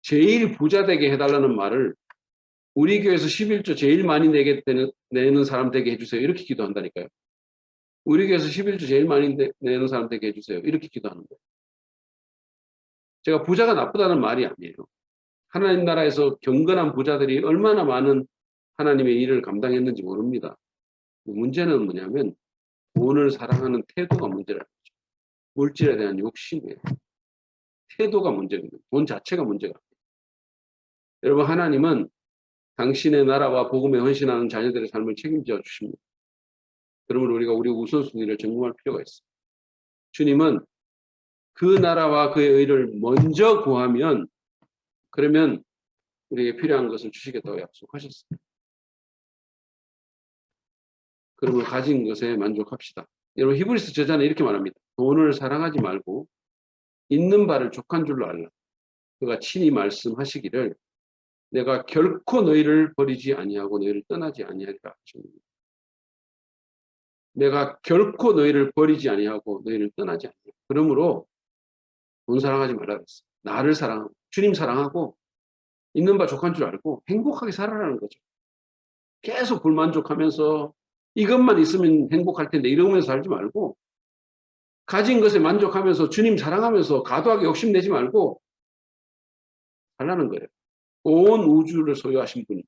S1: 제일 부자 되게 해달라는 말을 우리 교회에서 11조 제일 많이 내는 사람 되게 해주세요. 이렇게 기도한다니까요. 우리 교회에서 11조 제일 많이 내는 사람 되게 해주세요. 이렇게 기도하는 거예요. 제가 부자가 나쁘다는 말이 아니에요. 하나님 나라에서 경건한 부자들이 얼마나 많은 하나님의 일을 감당했는지 모릅니다. 문제는 뭐냐면 돈을 사랑하는 태도가 문제라는 거죠. 물질에 대한 욕심이에요. 태도가 문제거든요. 돈 자체가 문제가 아니에요. 여러분 하나님은 당신의 나라와 복음에 헌신하는 자녀들의 삶을 책임져 주십니다. 그러므로 우리가 우리 우선순위를 점검할 필요가 있어요. 주님은 그 나라와 그의 의를 먼저 구하면 그러면 우리에게 필요한 것을 주시겠다고 약속하셨습니다. 그러므로 가진 것에 만족합시다. 여러분 히브리서 저자는 이렇게 말합니다. 돈을 사랑하지 말고 있는 바를 족한 줄로 알라. 그가 친히 말씀하시기를 내가 결코 너희를 버리지 아니하고 너희를 떠나지 아니하리라 하십니다. 내가 결코 너희를 버리지 아니하고 너희를 떠나지 아니하리라. 그러므로 돈 사랑하지 말라 그랬어요. 나를 사랑하고 주님 사랑하고 있는 바 족한 줄 알고 행복하게 살아라는 거죠. 계속 불만족하면서 이것만 있으면 행복할 텐데 이러면서 살지 말고 가진 것에 만족하면서 주님 사랑하면서 과도하게 욕심내지 말고 살라는 거예요. 온 우주를 소유하신 분이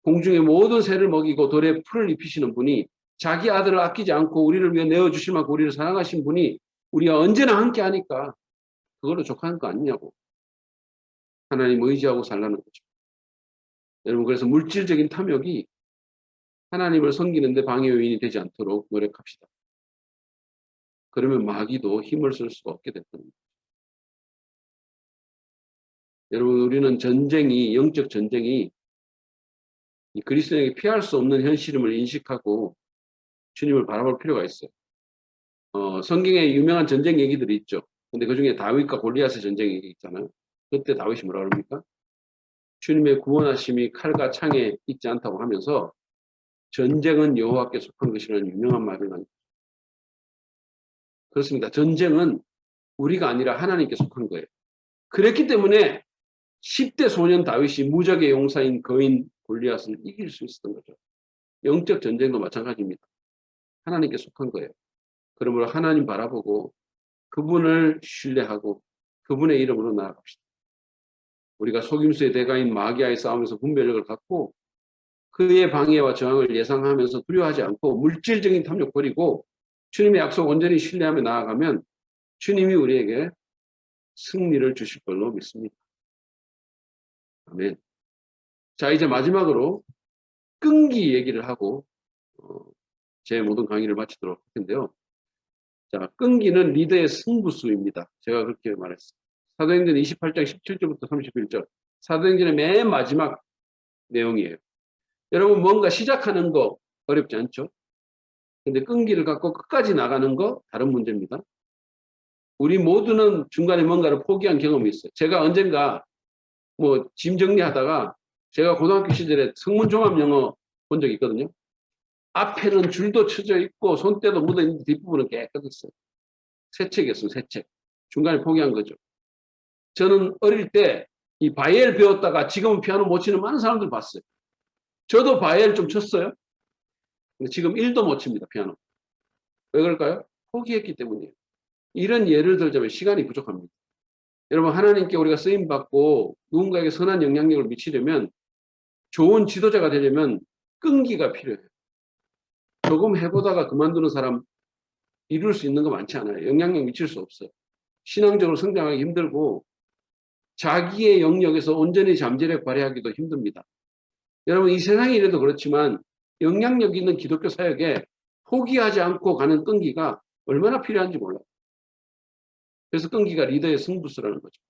S1: 공중의 모든 새를 먹이고 돌에 풀을 입히시는 분이 자기 아들을 아끼지 않고 우리를 위해 내어주실 만큼 우리를 사랑하신 분이 우리와 언제나 함께 하니까 그걸로 족하는 거 아니냐고. 하나님 의지하고 살라는 거죠. 여러분 그래서 물질적인 탐욕이 하나님을 섬기는데 방해 요인이 되지 않도록 노력합시다. 그러면 마귀도 힘을 쓸 수가 없게 될 겁니다. 여러분 우리는 영적 전쟁이 이 그리스도인에게 피할 수 없는 현실임을 인식하고 주님을 바라볼 필요가 있어요. 성경에 유명한 전쟁 얘기들이 있죠. 근데 그 중에 다윗과 골리앗의 전쟁 얘기 있잖아요. 그때 다윗이 뭐라 그럽니까? 주님의 구원하심이 칼과 창에 있지 않다고 하면서 전쟁은 여호와께 속한 것이라는 유명한 말을 합니다. 그렇습니다. 전쟁은 우리가 아니라 하나님께 속한 거예요. 그랬기 때문에 10대 소년 다윗이 무적의 용사인 거인 골리앗을 이길 수 있었던 거죠. 영적 전쟁도 마찬가지입니다. 하나님께 속한 거예요. 그러므로 하나님 바라보고 그분을 신뢰하고 그분의 이름으로 나아갑시다. 우리가 속임수의 대가인 마귀와의 싸움에서 분별력을 갖고 그의 방해와 저항을 예상하면서 두려워하지 않고 물질적인 탐욕 버리고 주님의 약속 온전히 신뢰하며 나아가면 주님이 우리에게 승리를 주실 걸로 믿습니다. 아멘. 자, 이제 마지막으로 끈기 얘기를 하고 제 모든 강의를 마치도록 할 텐데요. 자, 끈기는 리더의 승부수입니다. 제가 그렇게 말했어요. 사도행전 28장 17절부터 31절. 사도행전의 맨 마지막 내용이에요. 여러분 뭔가 시작하는 거 어렵지 않죠? 근데 끈기를 갖고 끝까지 나가는 거 다른 문제입니다. 우리 모두는 중간에 뭔가를 포기한 경험이 있어요. 제가 언젠가 뭐 짐 정리하다가 제가 고등학교 시절에 성문 종합 영어 본 적이 있거든요. 앞에는 줄도 쳐져 있고 손때도 묻어 있는데 뒷부분은 깨끗했어요. 새 책이었어요. 새 책. 중간에 포기한 거죠. 저는 어릴 때 이 바이엘 배웠다가 지금은 피아노 못 치는 많은 사람들 봤어요. 저도 바이엘 좀 쳤어요. 근데 지금 1도 못 칩니다. 피아노. 왜 그럴까요? 포기했기 때문이에요. 이런 예를 들자면 시간이 부족합니다. 여러분 하나님께 우리가 쓰임받고 누군가에게 선한 영향력을 미치려면 좋은 지도자가 되려면 끈기가 필요해요. 조금 해보다가 그만두는 사람 이룰 수 있는 거 많지 않아요. 영향력 미칠 수 없어요. 신앙적으로 성장하기 힘들고 자기의 영역에서 온전히 잠재력 발휘하기도 힘듭니다. 여러분 이 세상이 이래도 그렇지만 영향력 있는 기독교 사역에 포기하지 않고 가는 끈기가 얼마나 필요한지 몰라요. 그래서 끈기가 리더의 승부수라는 거죠.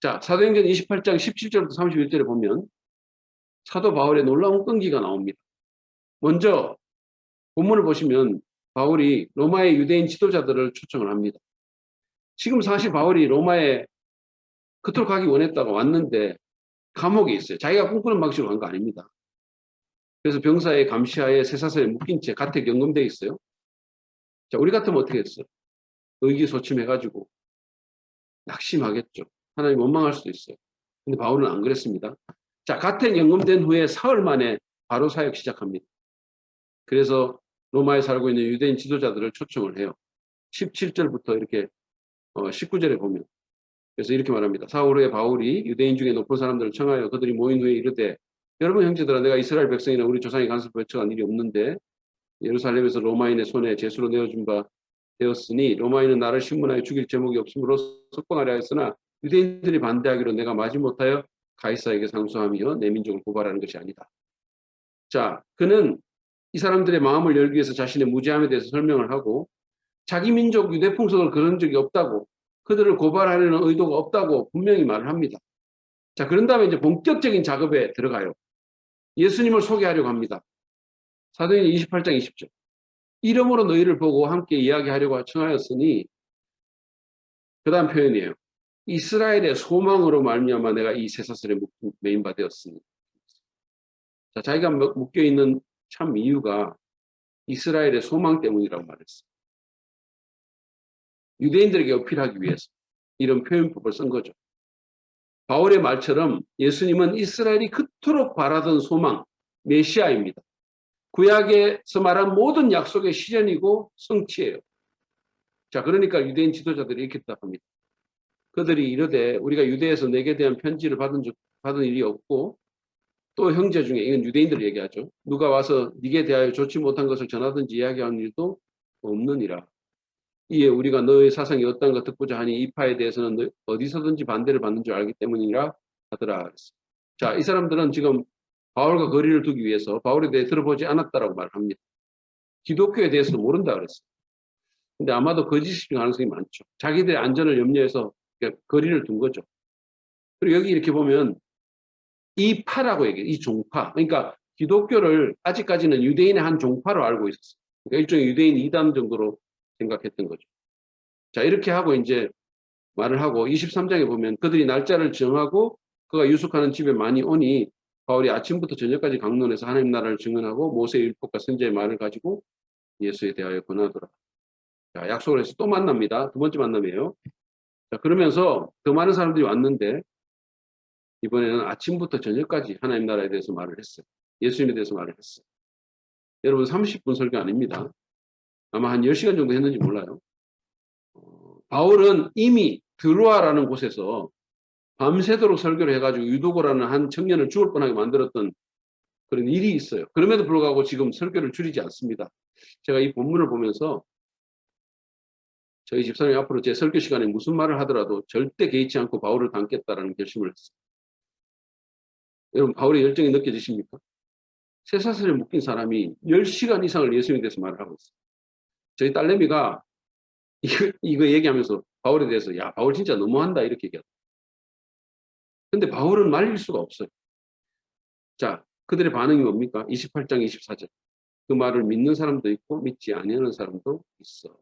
S1: 자, 사도행전 28장 17절부터 31절에 보면 사도 바울의 놀라운 끈기가 나옵니다. 먼저 본문을 보시면 바울이 로마의 유대인 지도자들을 초청을 합니다. 지금 사실 바울이 로마에 그토록 가기 원했다고 왔는데 감옥에 있어요. 자기가 꿈꾸는 방식으로 간 거 아닙니다. 그래서 병사의 감시하에 쇠사슬에 묶인 채 가택 연금돼 있어요. 자, 우리 같으면 어떻게 했어요? 의기소침해가지고 낙심하겠죠. 하나님 원망할 수도 있어요. 근데 바울은 안 그랬습니다. 자, 가택 연금된 후에 사흘 만에 바로 사역 시작합니다. 그래서 로마에 살고 있는 유대인 지도자들을 초청을 해요. 17절부터 이렇게 19절에 보면 그래서 이렇게 말합니다. 사흘 후에 바울이 유대인 중에 높은 사람들을 청하여 그들이 모인 후에 이르되 여러분 형제들아 내가 이스라엘 백성이나 우리 조상이 간섭 배척한 일이 없는데 예루살렘에서 로마인의 손에 제수로 내어준 바 되었으니 로마인은 나를 신문하여 죽일 제목이 없으므로 석방하려 했으나 유대인들이 반대하기로 내가 마지못하여 가이사에게 상소하며 내 민족을 고발하는 것이 아니다. 자, 그는 이 사람들의 마음을 열기 위해서 자신의 무죄함에 대해서 설명을 하고 자기 민족 유대 풍속을 그런 적이 없다고 그들을 고발하려는 의도가 없다고 분명히 말을 합니다. 자, 그런 다음에 이제 본격적인 작업에 들어가요. 예수님을 소개하려고 합니다. 사도행전 28장 20절. 이름으로 너희를 보고 함께 이야기하려고 청하였으니 그 다음 표현이에요. 이스라엘의 소망으로 말미암아 내가 이 쇠사슬에 매인 바 되었으니. 자, 자기가 묶여있는 참 이유가 이스라엘의 소망 때문이라고 말했어요. 유대인들에게 어필하기 위해서 이런 표현법을 쓴 거죠. 바울의 말처럼 예수님은 이스라엘이 그토록 바라던 소망, 메시아입니다. 구약에서 말한 모든 약속의 실현이고 성취예요. 자, 그러니까 유대인 지도자들이 이렇게 답합니다. 그들이 이르되 우리가 유대에서 내게 대한 편지를 받은 일이 없고 또 형제 중에 이건 유대인들 얘기하죠. 누가 와서 네게 대하여 좋지 못한 것을 전하든지 이야기하는 일도 없느니라. 이에 우리가 너의 사상이 어떤 것 듣고자 하니 이 파에 대해서는 어디서든지 반대를 받는 줄 알기 때문이라 하더라. 자, 이 사람들은 지금 바울과 거리를 두기 위해서 바울에 대해 들어보지 않았다라고 말을 합니다. 기독교에 대해서는 모른다 그랬어요. 근데 아마도 거짓일 가능성이 많죠. 자기들의 안전을 염려해서 거리를 둔 거죠. 그리고 여기 이렇게 보면 이 파라고 얘기해요. 이 종파. 그러니까 기독교를 아직까지는 유대인의 한 종파로 알고 있었어요. 그러니까 일종의 유대인 이단 정도로 생각했던 거죠. 자, 이렇게 하고 이제 말을 하고 23장에 보면 그들이 날짜를 정하고 그가 유숙하는 집에 많이 오니 바울이 아침부터 저녁까지 강론해서 하나님 나라를 증언하고 모세의 율법과 선지자의 말을 가지고 예수에 대하여 권하더라. 자, 약속을 해서 또 만납니다. 두 번째 만남이에요. 자, 그러면서 더 많은 사람들이 왔는데 이번에는 아침부터 저녁까지 하나님 나라에 대해서 말을 했어요. 예수님에 대해서 말을 했어요. 여러분 30분 설교 아닙니다. 아마 한 10시간 정도 했는지 몰라요. 바울은 이미 드로아라는 곳에서 밤새도록 설교를 해가지고 유도고라는 한 청년을 죽을 뻔하게 만들었던 그런 일이 있어요. 그럼에도 불구하고 지금 설교를 줄이지 않습니다. 제가 이 본문을 보면서 저희 집사람이 앞으로 제 설교 시간에 무슨 말을 하더라도 절대 개의치 않고 바울을 담겠다라는 결심을 했어요. 여러분 바울의 열정이 느껴지십니까? 쇠사슬에 묶인 사람이 10시간 이상을 예수님에 대해서 말을 하고 있어요. 저희 딸내미가 이거 얘기하면서 바울에 대해서 야 바울 진짜 너무한다 이렇게 얘기하더라고요. 근데 바울은 말릴 수가 없어요. 자, 그들의 반응이 뭡니까? 28장 24절. 그 말을 믿는 사람도 있고 믿지 아니하는 사람도 있어.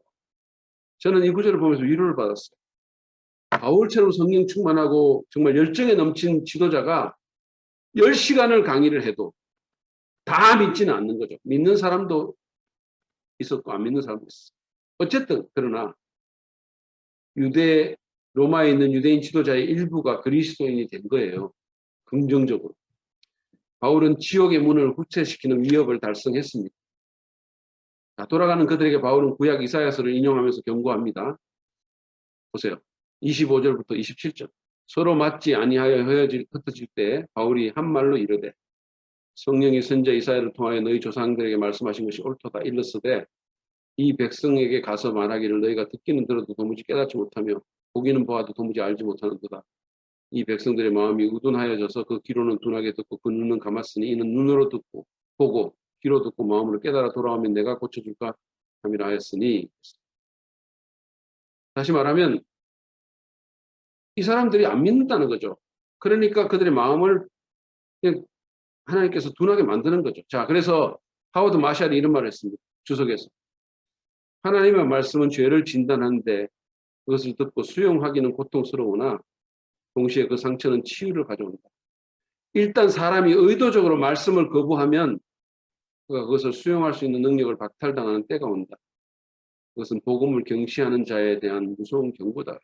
S1: 저는 이 구절을 보면서 위로를 받았어요. 바울처럼 성령 충만하고 정말 열정에 넘친 지도자가 10시간을 강의를 해도 다 믿지는 않는 거죠. 믿는 사람도 있었고 안 믿는 사람도 있었어요. 어쨌든 그러나 로마에 있는 유대인 지도자의 일부가 그리스도인이 된 거예요. 긍정적으로. 바울은 지옥의 문을 후퇴시키는 위협을 달성했습니다. 자, 돌아가는 그들에게 바울은 구약 이사야서를 인용하면서 경고합니다. 보세요. 25절부터 27절. 서로 맞지 아니하여 흩어질 때 바울이 한 말로 이르되 성령이 선지자 이사야를 통하여 너희 조상들에게 말씀하신 것이 옳도다 일렀으되 이 백성에게 가서 말하기를 너희가 듣기는 들어도 도무지 깨닫지 못하며 보기는 보아도 도무지 알지 못하는도다. 이 백성들의 마음이 우둔하여져서 그 귀로는 둔하게 듣고 그 눈은 감았으니 이는 눈으로 듣고 보고 귀로 듣고 마음으로 깨달아 돌아오면 내가 고쳐줄까 함이라 하였으니 다시 말하면 이 사람들이 안 믿는다는 거죠. 그러니까 그들의 마음을 그냥 하나님께서 둔하게 만드는 거죠. 자, 그래서 하워드 마샬이 이런 말을 했습니다. 주석에서. 하나님의 말씀은 죄를 진단하는데 그것을 듣고 수용하기는 고통스러우나 동시에 그 상처는 치유를 가져온다. 일단 사람이 의도적으로 말씀을 거부하면 그가 그것을 수용할 수 있는 능력을 박탈당하는 때가 온다. 그것은 복음을 경시하는 자에 대한 무서운 경고다.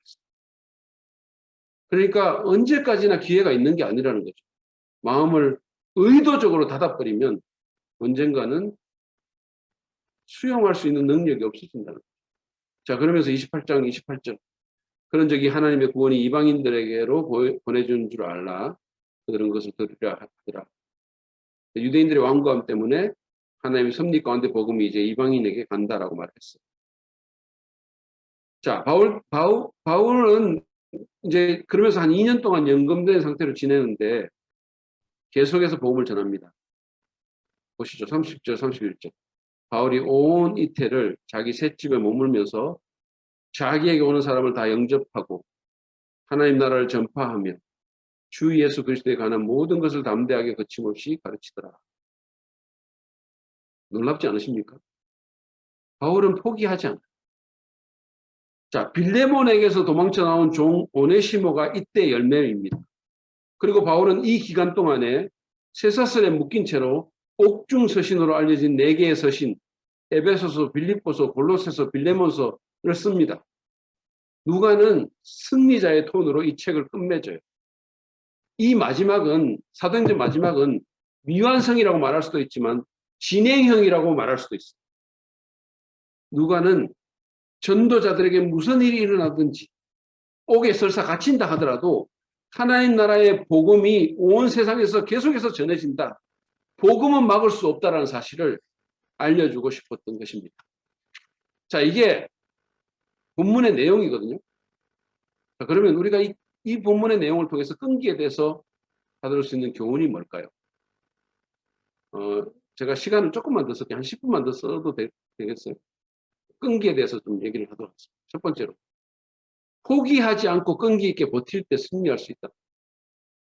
S1: 그러니까 언제까지나 기회가 있는 게 아니라는 거죠. 마음을 의도적으로 닫아버리면 언젠가는 수용할 수 있는 능력이 없어진다는 거죠. 자, 그러면서 28장 28절. 그런 적이 하나님의 구원이 이방인들에게로 보내준 줄 알라. 그들은 그것을 들으려 하더라. 유대인들의 완고함 때문에 하나님의 섭리 가운데 복음이 이제 이방인에게 간다라고 말했어요. 자, 바울은 이제 그러면서 한 2년 동안 연금된 상태로 지내는데 계속해서 복음을 전합니다. 보시죠. 30절, 31절. 바울이 온 이태를 자기 셋집에 머물면서 자기에게 오는 사람을 다 영접하고 하나님 나라를 전파하며 주 예수 그리스도에 관한 모든 것을 담대하게 거침없이 가르치더라. 놀랍지 않으십니까? 바울은 포기하지 않아요. 자, 빌레몬에게서 도망쳐 나온 종 오네시모가 이때 열매입니다. 그리고 바울은 이 기간 동안에 쇠사슬에 묶인 채로 옥중 서신으로 알려진 4개의 서신, 에베소서, 빌립보서, 골로새서, 빌레몬서를 씁니다. 누가는 승리자의 톤으로 이 책을 끝맺어요. 이 마지막은, 사도행전 마지막은 미완성이라고 말할 수도 있지만 진행형이라고 말할 수도 있어요. 누가는 전도자들에게 무슨 일이 일어나든지 옥에 설사 갇힌다 하더라도 하나님 나라의 복음이 온 세상에서 계속해서 전해진다. 복음은 막을 수 없다라는 사실을 알려주고 싶었던 것입니다. 자, 이게 본문의 내용이거든요. 자, 그러면 우리가 이 본문의 내용을 통해서 끈기에 대해서 받을 수 있는 교훈이 뭘까요? 제가 시간을 조금만 더 쓸게요. 한 10분만 더 써도 되겠어요? 끈기에 대해서 좀 얘기를 하도록 하겠습니다. 첫 번째로, 포기하지 않고 끈기 있게 버틸 때 승리할 수 있다.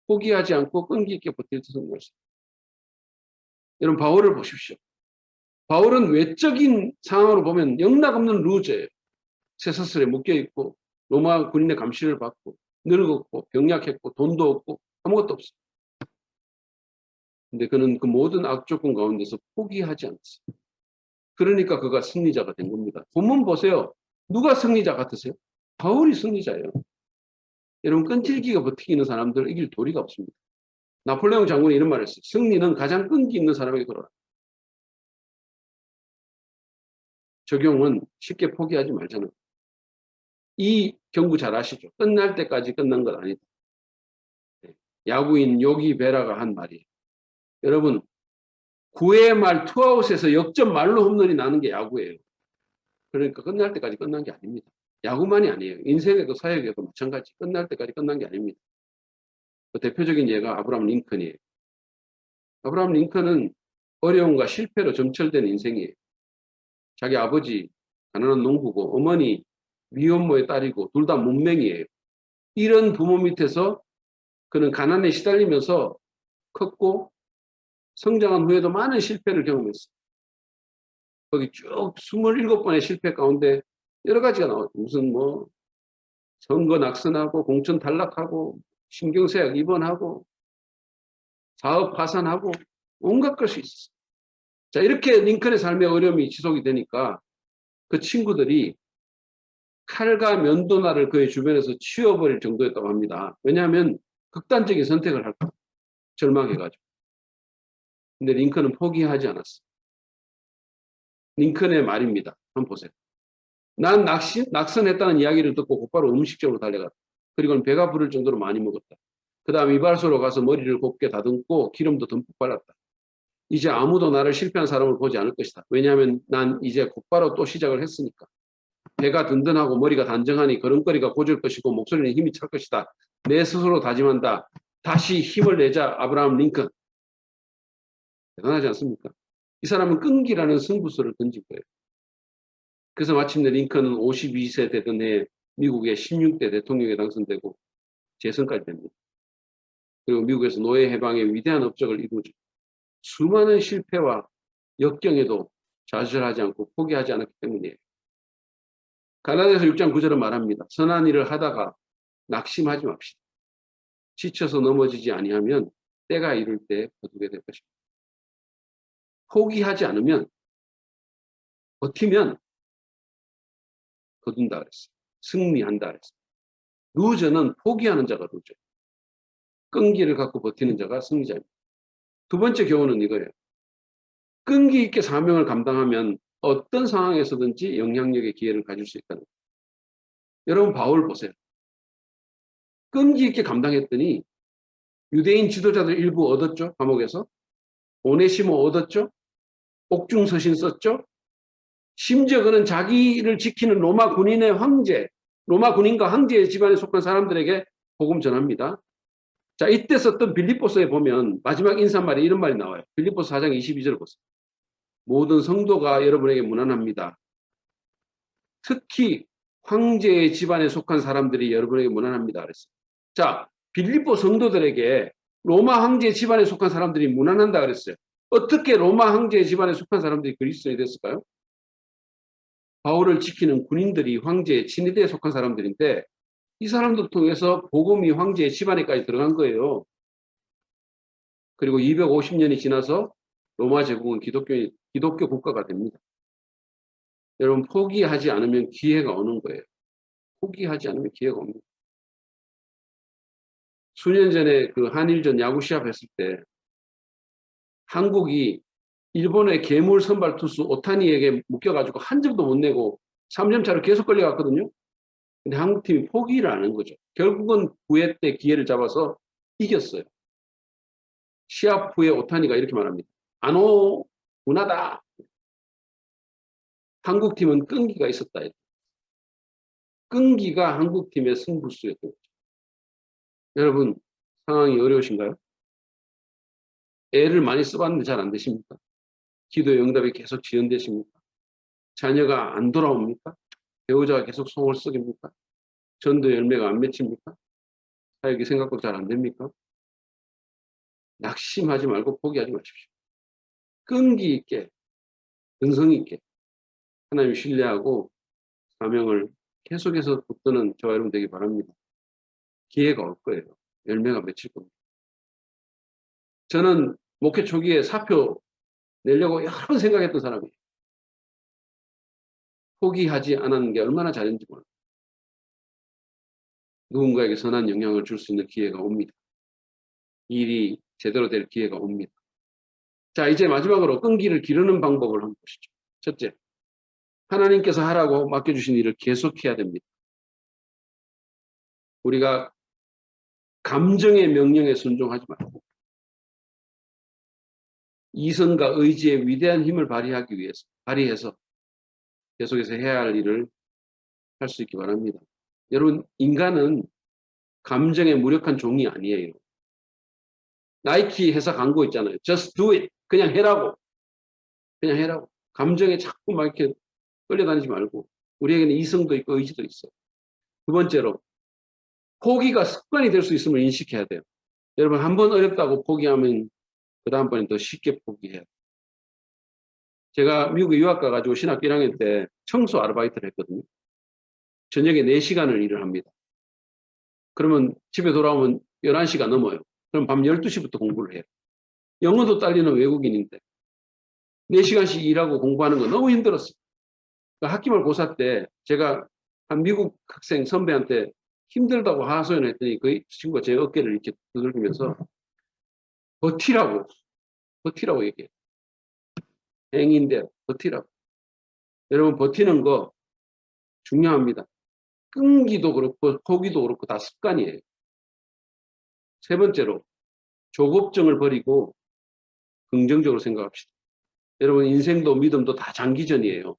S1: 포기하지 않고 끈기 있게 버틸 때 승리할 수 있다. 여러분, 바울을 보십시오. 바울은 외적인 상황으로 보면 영락없는 루저예요. 쇠사슬에 묶여있고 로마 군인의 감시를 받고 늙었고 병약했고 돈도 없고 아무것도 없어요. 근데 그는 그 모든 악조건 가운데서 포기하지 않았어요. 그러니까 그가 승리자가 된 겁니다. 본문 보세요. 누가 승리자 같으세요? 바울이 승리자예요. 여러분, 끈질기게 버티는 사람들 이길 도리가 없습니다. 나폴레옹 장군이 이런 말을 했어요. 승리는 가장 끈기 있는 사람에게 돌아라. 적용은 쉽게 포기하지 말자는. 이 경구 잘 아시죠? 끝날 때까지 끝난 건 아니다. 야구인 요기 베라가 한 말이에요. 여러분, 9회 말 투아웃에서 역전 말로 홈런이 나는 게 야구예요. 그러니까 끝날 때까지 끝난 게 아닙니다. 야구만이 아니에요. 인생에도 사역에도 마찬가지. 끝날 때까지 끝난 게 아닙니다. 그 대표적인 예가 아브라함 링컨이에요. 아브라함 링컨은 어려움과 실패로 점철된 인생이에요. 자기 아버지 가난한 농부고 어머니 미혼모의 딸이고 둘 다 문맹이에요. 이런 부모 밑에서 그는 가난에 시달리면서 컸고 성장한 후에도 많은 실패를 경험했어요. 거기 쭉 27번의 실패 가운데 여러 가지가 나와요. 무슨 뭐 선거 낙선하고 공천 탈락하고 신경쇠약 입원하고 사업 파산하고 온갖 것이 있었어요. 자, 이렇게 링컨의 삶의 어려움이 지속이 되니까 그 친구들이 칼과 면도날을 그의 주변에서 치워버릴 정도였다고 합니다. 왜냐하면 극단적인 선택을 할까 절망해가지고. 근데 링컨은 포기하지 않았어요. 링컨의 말입니다. 한번 보세요. 난 낙선했다는 이야기를 듣고 곧바로 음식점으로 달려갔다. 그리고는 배가 부를 정도로 많이 먹었다. 그 다음 이발소로 가서 머리를 곱게 다듬고 기름도 듬뿍 발랐다. 이제 아무도 나를 실패한 사람을 보지 않을 것이다. 왜냐하면 난 이제 곧바로 또 시작을 했으니까. 배가 든든하고 머리가 단정하니 걸음걸이가 고질 것이고 목소리는 힘이 찰 것이다. 내 스스로 다짐한다. 다시 힘을 내자. 아브라함 링컨. 대단하지 않습니까? 이 사람은 끈기라는 승부수를 던진 거예요. 그래서 마침내 링컨은 52세 되던 해에 미국의 16대 대통령에 당선되고 재선까지 됩니다. 그리고 미국에서 노예 해방의 위대한 업적을 이루죠. 수많은 실패와 역경에도 좌절하지 않고 포기하지 않았기 때문이에요. 갈라디아서 6장 9절은 말합니다. 선한 일을 하다가 낙심하지 맙시다. 지쳐서 넘어지지 아니하면 때가 이를 때 거두게 될 것입니다. 포기하지 않으면, 버티면 거둔다 그랬어요. 승리한다 그랬어요. 루저는 포기하는 자가 루저. 끈기를 갖고 버티는 자가 승리자입니다. 두 번째 교훈은 이거예요. 끈기 있게 사명을 감당하면 어떤 상황에서든지 영향력의 기회를 가질 수 있다는 거예요. 여러분 바울 보세요. 끈기 있게 감당했더니 유대인 지도자들 일부 얻었죠. 감옥에서. 오네시모 얻었죠. 옥중서신 썼죠. 심지어 그는 자기를 지키는 로마 군인의 황제, 로마 군인과 황제의 집안에 속한 사람들에게 복음 전합니다. 자, 이때 썼던 빌립보서에 보면 마지막 인사말에 이런 말이 나와요. 빌립보서 4장 22절 보세요. 모든 성도가 여러분에게 문안합니다. 특히 황제의 집안에 속한 사람들이 여러분에게 문안합니다. 그랬어요. 자, 빌립보 성도들에게 로마 황제의 집안에 속한 사람들이 문안한다 그랬어요. 어떻게 로마 황제의 집안에 속한 사람들이 그리스도인이 됐을까요? 바울을 지키는 군인들이 황제의 친위대에 속한 사람들인데 이 사람들 통해서 복음이 황제의 집안에까지 들어간 거예요. 그리고 250년이 지나서 로마 제국은 기독교 국가가 됩니다. 여러분 포기하지 않으면 기회가 오는 거예요. 포기하지 않으면 기회가 옵니다. 수년 전에 그 한일전 야구 시합 했을 때 한국이 일본의 괴물 선발 투수 오타니에게 묶여가지고 한 점도 못 내고 3점 차로 계속 끌려갔거든요. 근데 한국팀이 포기를 안 한 거죠. 결국은 9회 때 기회를 잡아서 이겼어요. 시합 후에 오타니가 이렇게 말합니다. 아노 운하다. 한국팀은 끈기가 있었다. 끈기가 한국팀의 승부수였던 거죠. 여러분 상황이 어려우신가요? 애를 많이 써봤는데 잘 안 되십니까? 기도의 응답이 계속 지연되십니까? 자녀가 안 돌아옵니까? 배우자가 계속 송을 썩입니까? 전도 열매가 안 맺힙니까? 사역이 생각보다 잘 안 됩니까? 낙심하지 말고 포기하지 마십시오. 끈기 있게, 근성 있게 하나님 신뢰하고 사명을 계속해서 붙드는 저와 여러분 되기 바랍니다. 기회가 올 거예요. 열매가 맺힐 겁니다. 저는 목회 초기에 사표 내려고 여러 번 생각했던 사람이에요. 포기하지 않았는 게 얼마나 잘했는지 몰라요. 누군가에게 선한 영향을 줄 수 있는 기회가 옵니다. 일이 제대로 될 기회가 옵니다. 자, 이제 마지막으로 끈기를 기르는 방법을 한번 보시죠. 첫째, 하나님께서 하라고 맡겨주신 일을 계속해야 됩니다. 우리가 감정의 명령에 순종하지 말고 이성과 의지의 위대한 힘을 발휘해서 계속해서 해야 할 일을 할 수 있기 바랍니다. 여러분, 인간은 감정의 무력한 종이 아니에요. 나이키 회사 광고 있잖아요. Just do it. 그냥 해라고. 그냥 해라고. 감정에 자꾸 막 이렇게 끌려다니지 말고 우리에게는 이성도 있고 의지도 있어요. 두 번째로 포기가 습관이 될 수 있음을 인식해야 돼요. 여러분 한 번 어렵다고 포기하면 그 다음번엔 더 쉽게 포기해야 돼요. 제가 미국에 유학 가가지고 신학교 1학년 때 청소 아르바이트를 했거든요. 저녁에 4시간을 일을 합니다. 그러면 집에 돌아오면 11시가 넘어요. 그럼 밤 12시부터 공부를 해요. 영어도 딸리는 외국인인데 4시간씩 일하고 공부하는 거 너무 힘들었어요. 그러니까 학기말 고사 때 제가 한 미국 학생 선배한테 힘들다고 하소연을 했더니 그 친구가 제 어깨를 이렇게 두들기면서 버티라고 얘기해요. 행인데 버티라고. 여러분 버티는 거 중요합니다. 끈기도 그렇고 포기도 그렇고 다 습관이에요. 세 번째로 조급증을 버리고 긍정적으로 생각합시다. 여러분 인생도 믿음도 다 장기전이에요.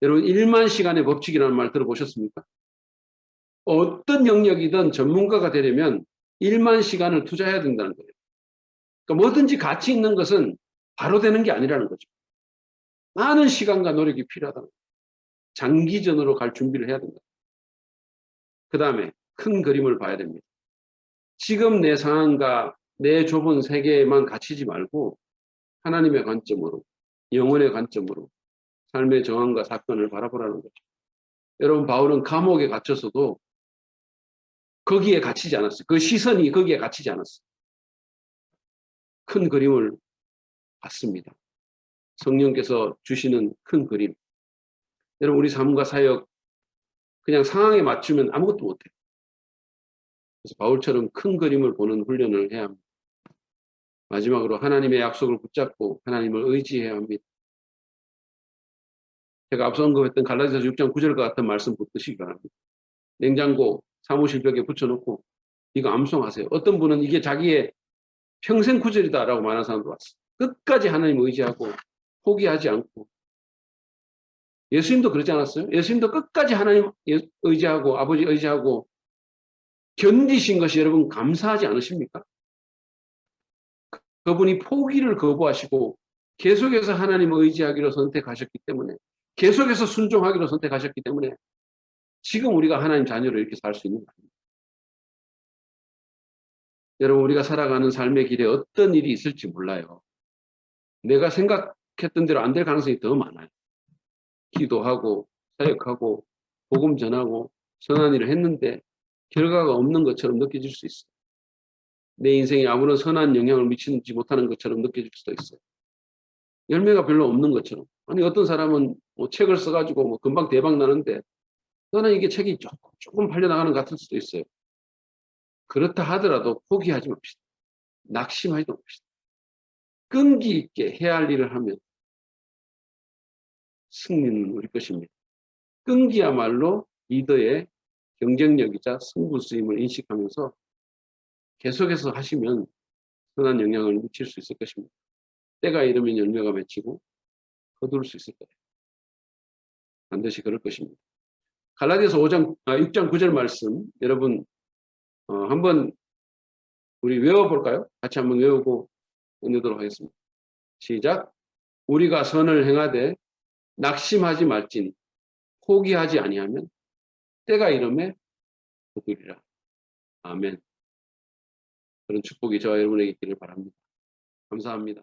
S1: 여러분 1만 시간의 법칙이라는 말 들어보셨습니까? 어떤 영역이든 전문가가 되려면 1만 시간을 투자해야 된다는 거예요. 그러니까 뭐든지 가치 있는 것은 바로 되는 게 아니라는 거죠. 많은 시간과 노력이 필요하다. 장기전으로 갈 준비를 해야 된다. 그 다음에 큰 그림을 봐야 됩니다. 지금 내 상황과 내 좁은 세계에만 갇히지 말고 하나님의 관점으로, 영혼의 관점으로 삶의 정황과 사건을 바라보라는 거죠. 여러분, 바울은 감옥에 갇혀서도 거기에 갇히지 않았어요. 그 시선이 거기에 갇히지 않았어요. 큰 그림을 봤습니다. 성령께서 주시는 큰 그림. 여러분, 우리 삶과 사역 그냥 상황에 맞추면 아무것도 못해요. 그래서 바울처럼 큰 그림을 보는 훈련을 해야 합니다. 마지막으로 하나님의 약속을 붙잡고 하나님을 의지해야 합니다. 제가 앞서 언급했던 갈라디아서 6장 9절과 같은 말씀 붙드시기 바랍니다. 냉장고 사무실 벽에 붙여놓고 이거 암송하세요. 어떤 분은 이게 자기의 평생 구절이다라고 말하는 사람도 왔어요. 끝까지 하나님 의지하고 포기하지 않고. 예수님도 그러지 않았어요? 예수님도 끝까지 하나님 의지하고 아버지 의지하고 견디신 것이 여러분 감사하지 않으십니까? 그분이 포기를 거부하시고 계속해서 하나님을 의지하기로 선택하셨기 때문에, 계속해서 순종하기로 선택하셨기 때문에 지금 우리가 하나님 자녀로 이렇게 살 수 있는 겁니다. 여러분, 우리가 살아가는 삶의 길에 어떤 일이 있을지 몰라요. 내가 생각했던 대로 안 될 가능성이 더 많아요. 기도하고 사역하고 복음 전하고 선한 일을 했는데 결과가 없는 것처럼 느껴질 수 있어요. 내 인생에 아무런 선한 영향을 미치지 못하는 것처럼 느껴질 수도 있어요. 열매가 별로 없는 것처럼. 아니, 어떤 사람은 뭐 책을 써가지고 뭐 금방 대박 나는데 저는 이게 책이 조금 팔려나가는 것 같을 수도 있어요. 그렇다 하더라도 포기하지 맙시다. 낙심하지 맙시다. 끈기 있게 해야 할 일을 하면 승리는 우리 것입니다. 끈기야말로 리더의 경쟁력이자 승부수임을 인식하면서 계속해서 하시면 선한 영향을 미칠 수 있을 것입니다. 때가 이르면 열매가 맺히고 거둘 수 있을 거예요. 반드시 그럴 것입니다. 갈라디아서 6장 9절 말씀 여러분 한번 우리 외워볼까요? 같이 한번 외우고 끝내도록 하겠습니다. 시작. 우리가 선을 행하되 낙심하지 말지니 포기하지 아니하면 때가 이름에 거두리라. 아멘. 그런 축복이 저와 여러분에게 있기를 바랍니다. 감사합니다.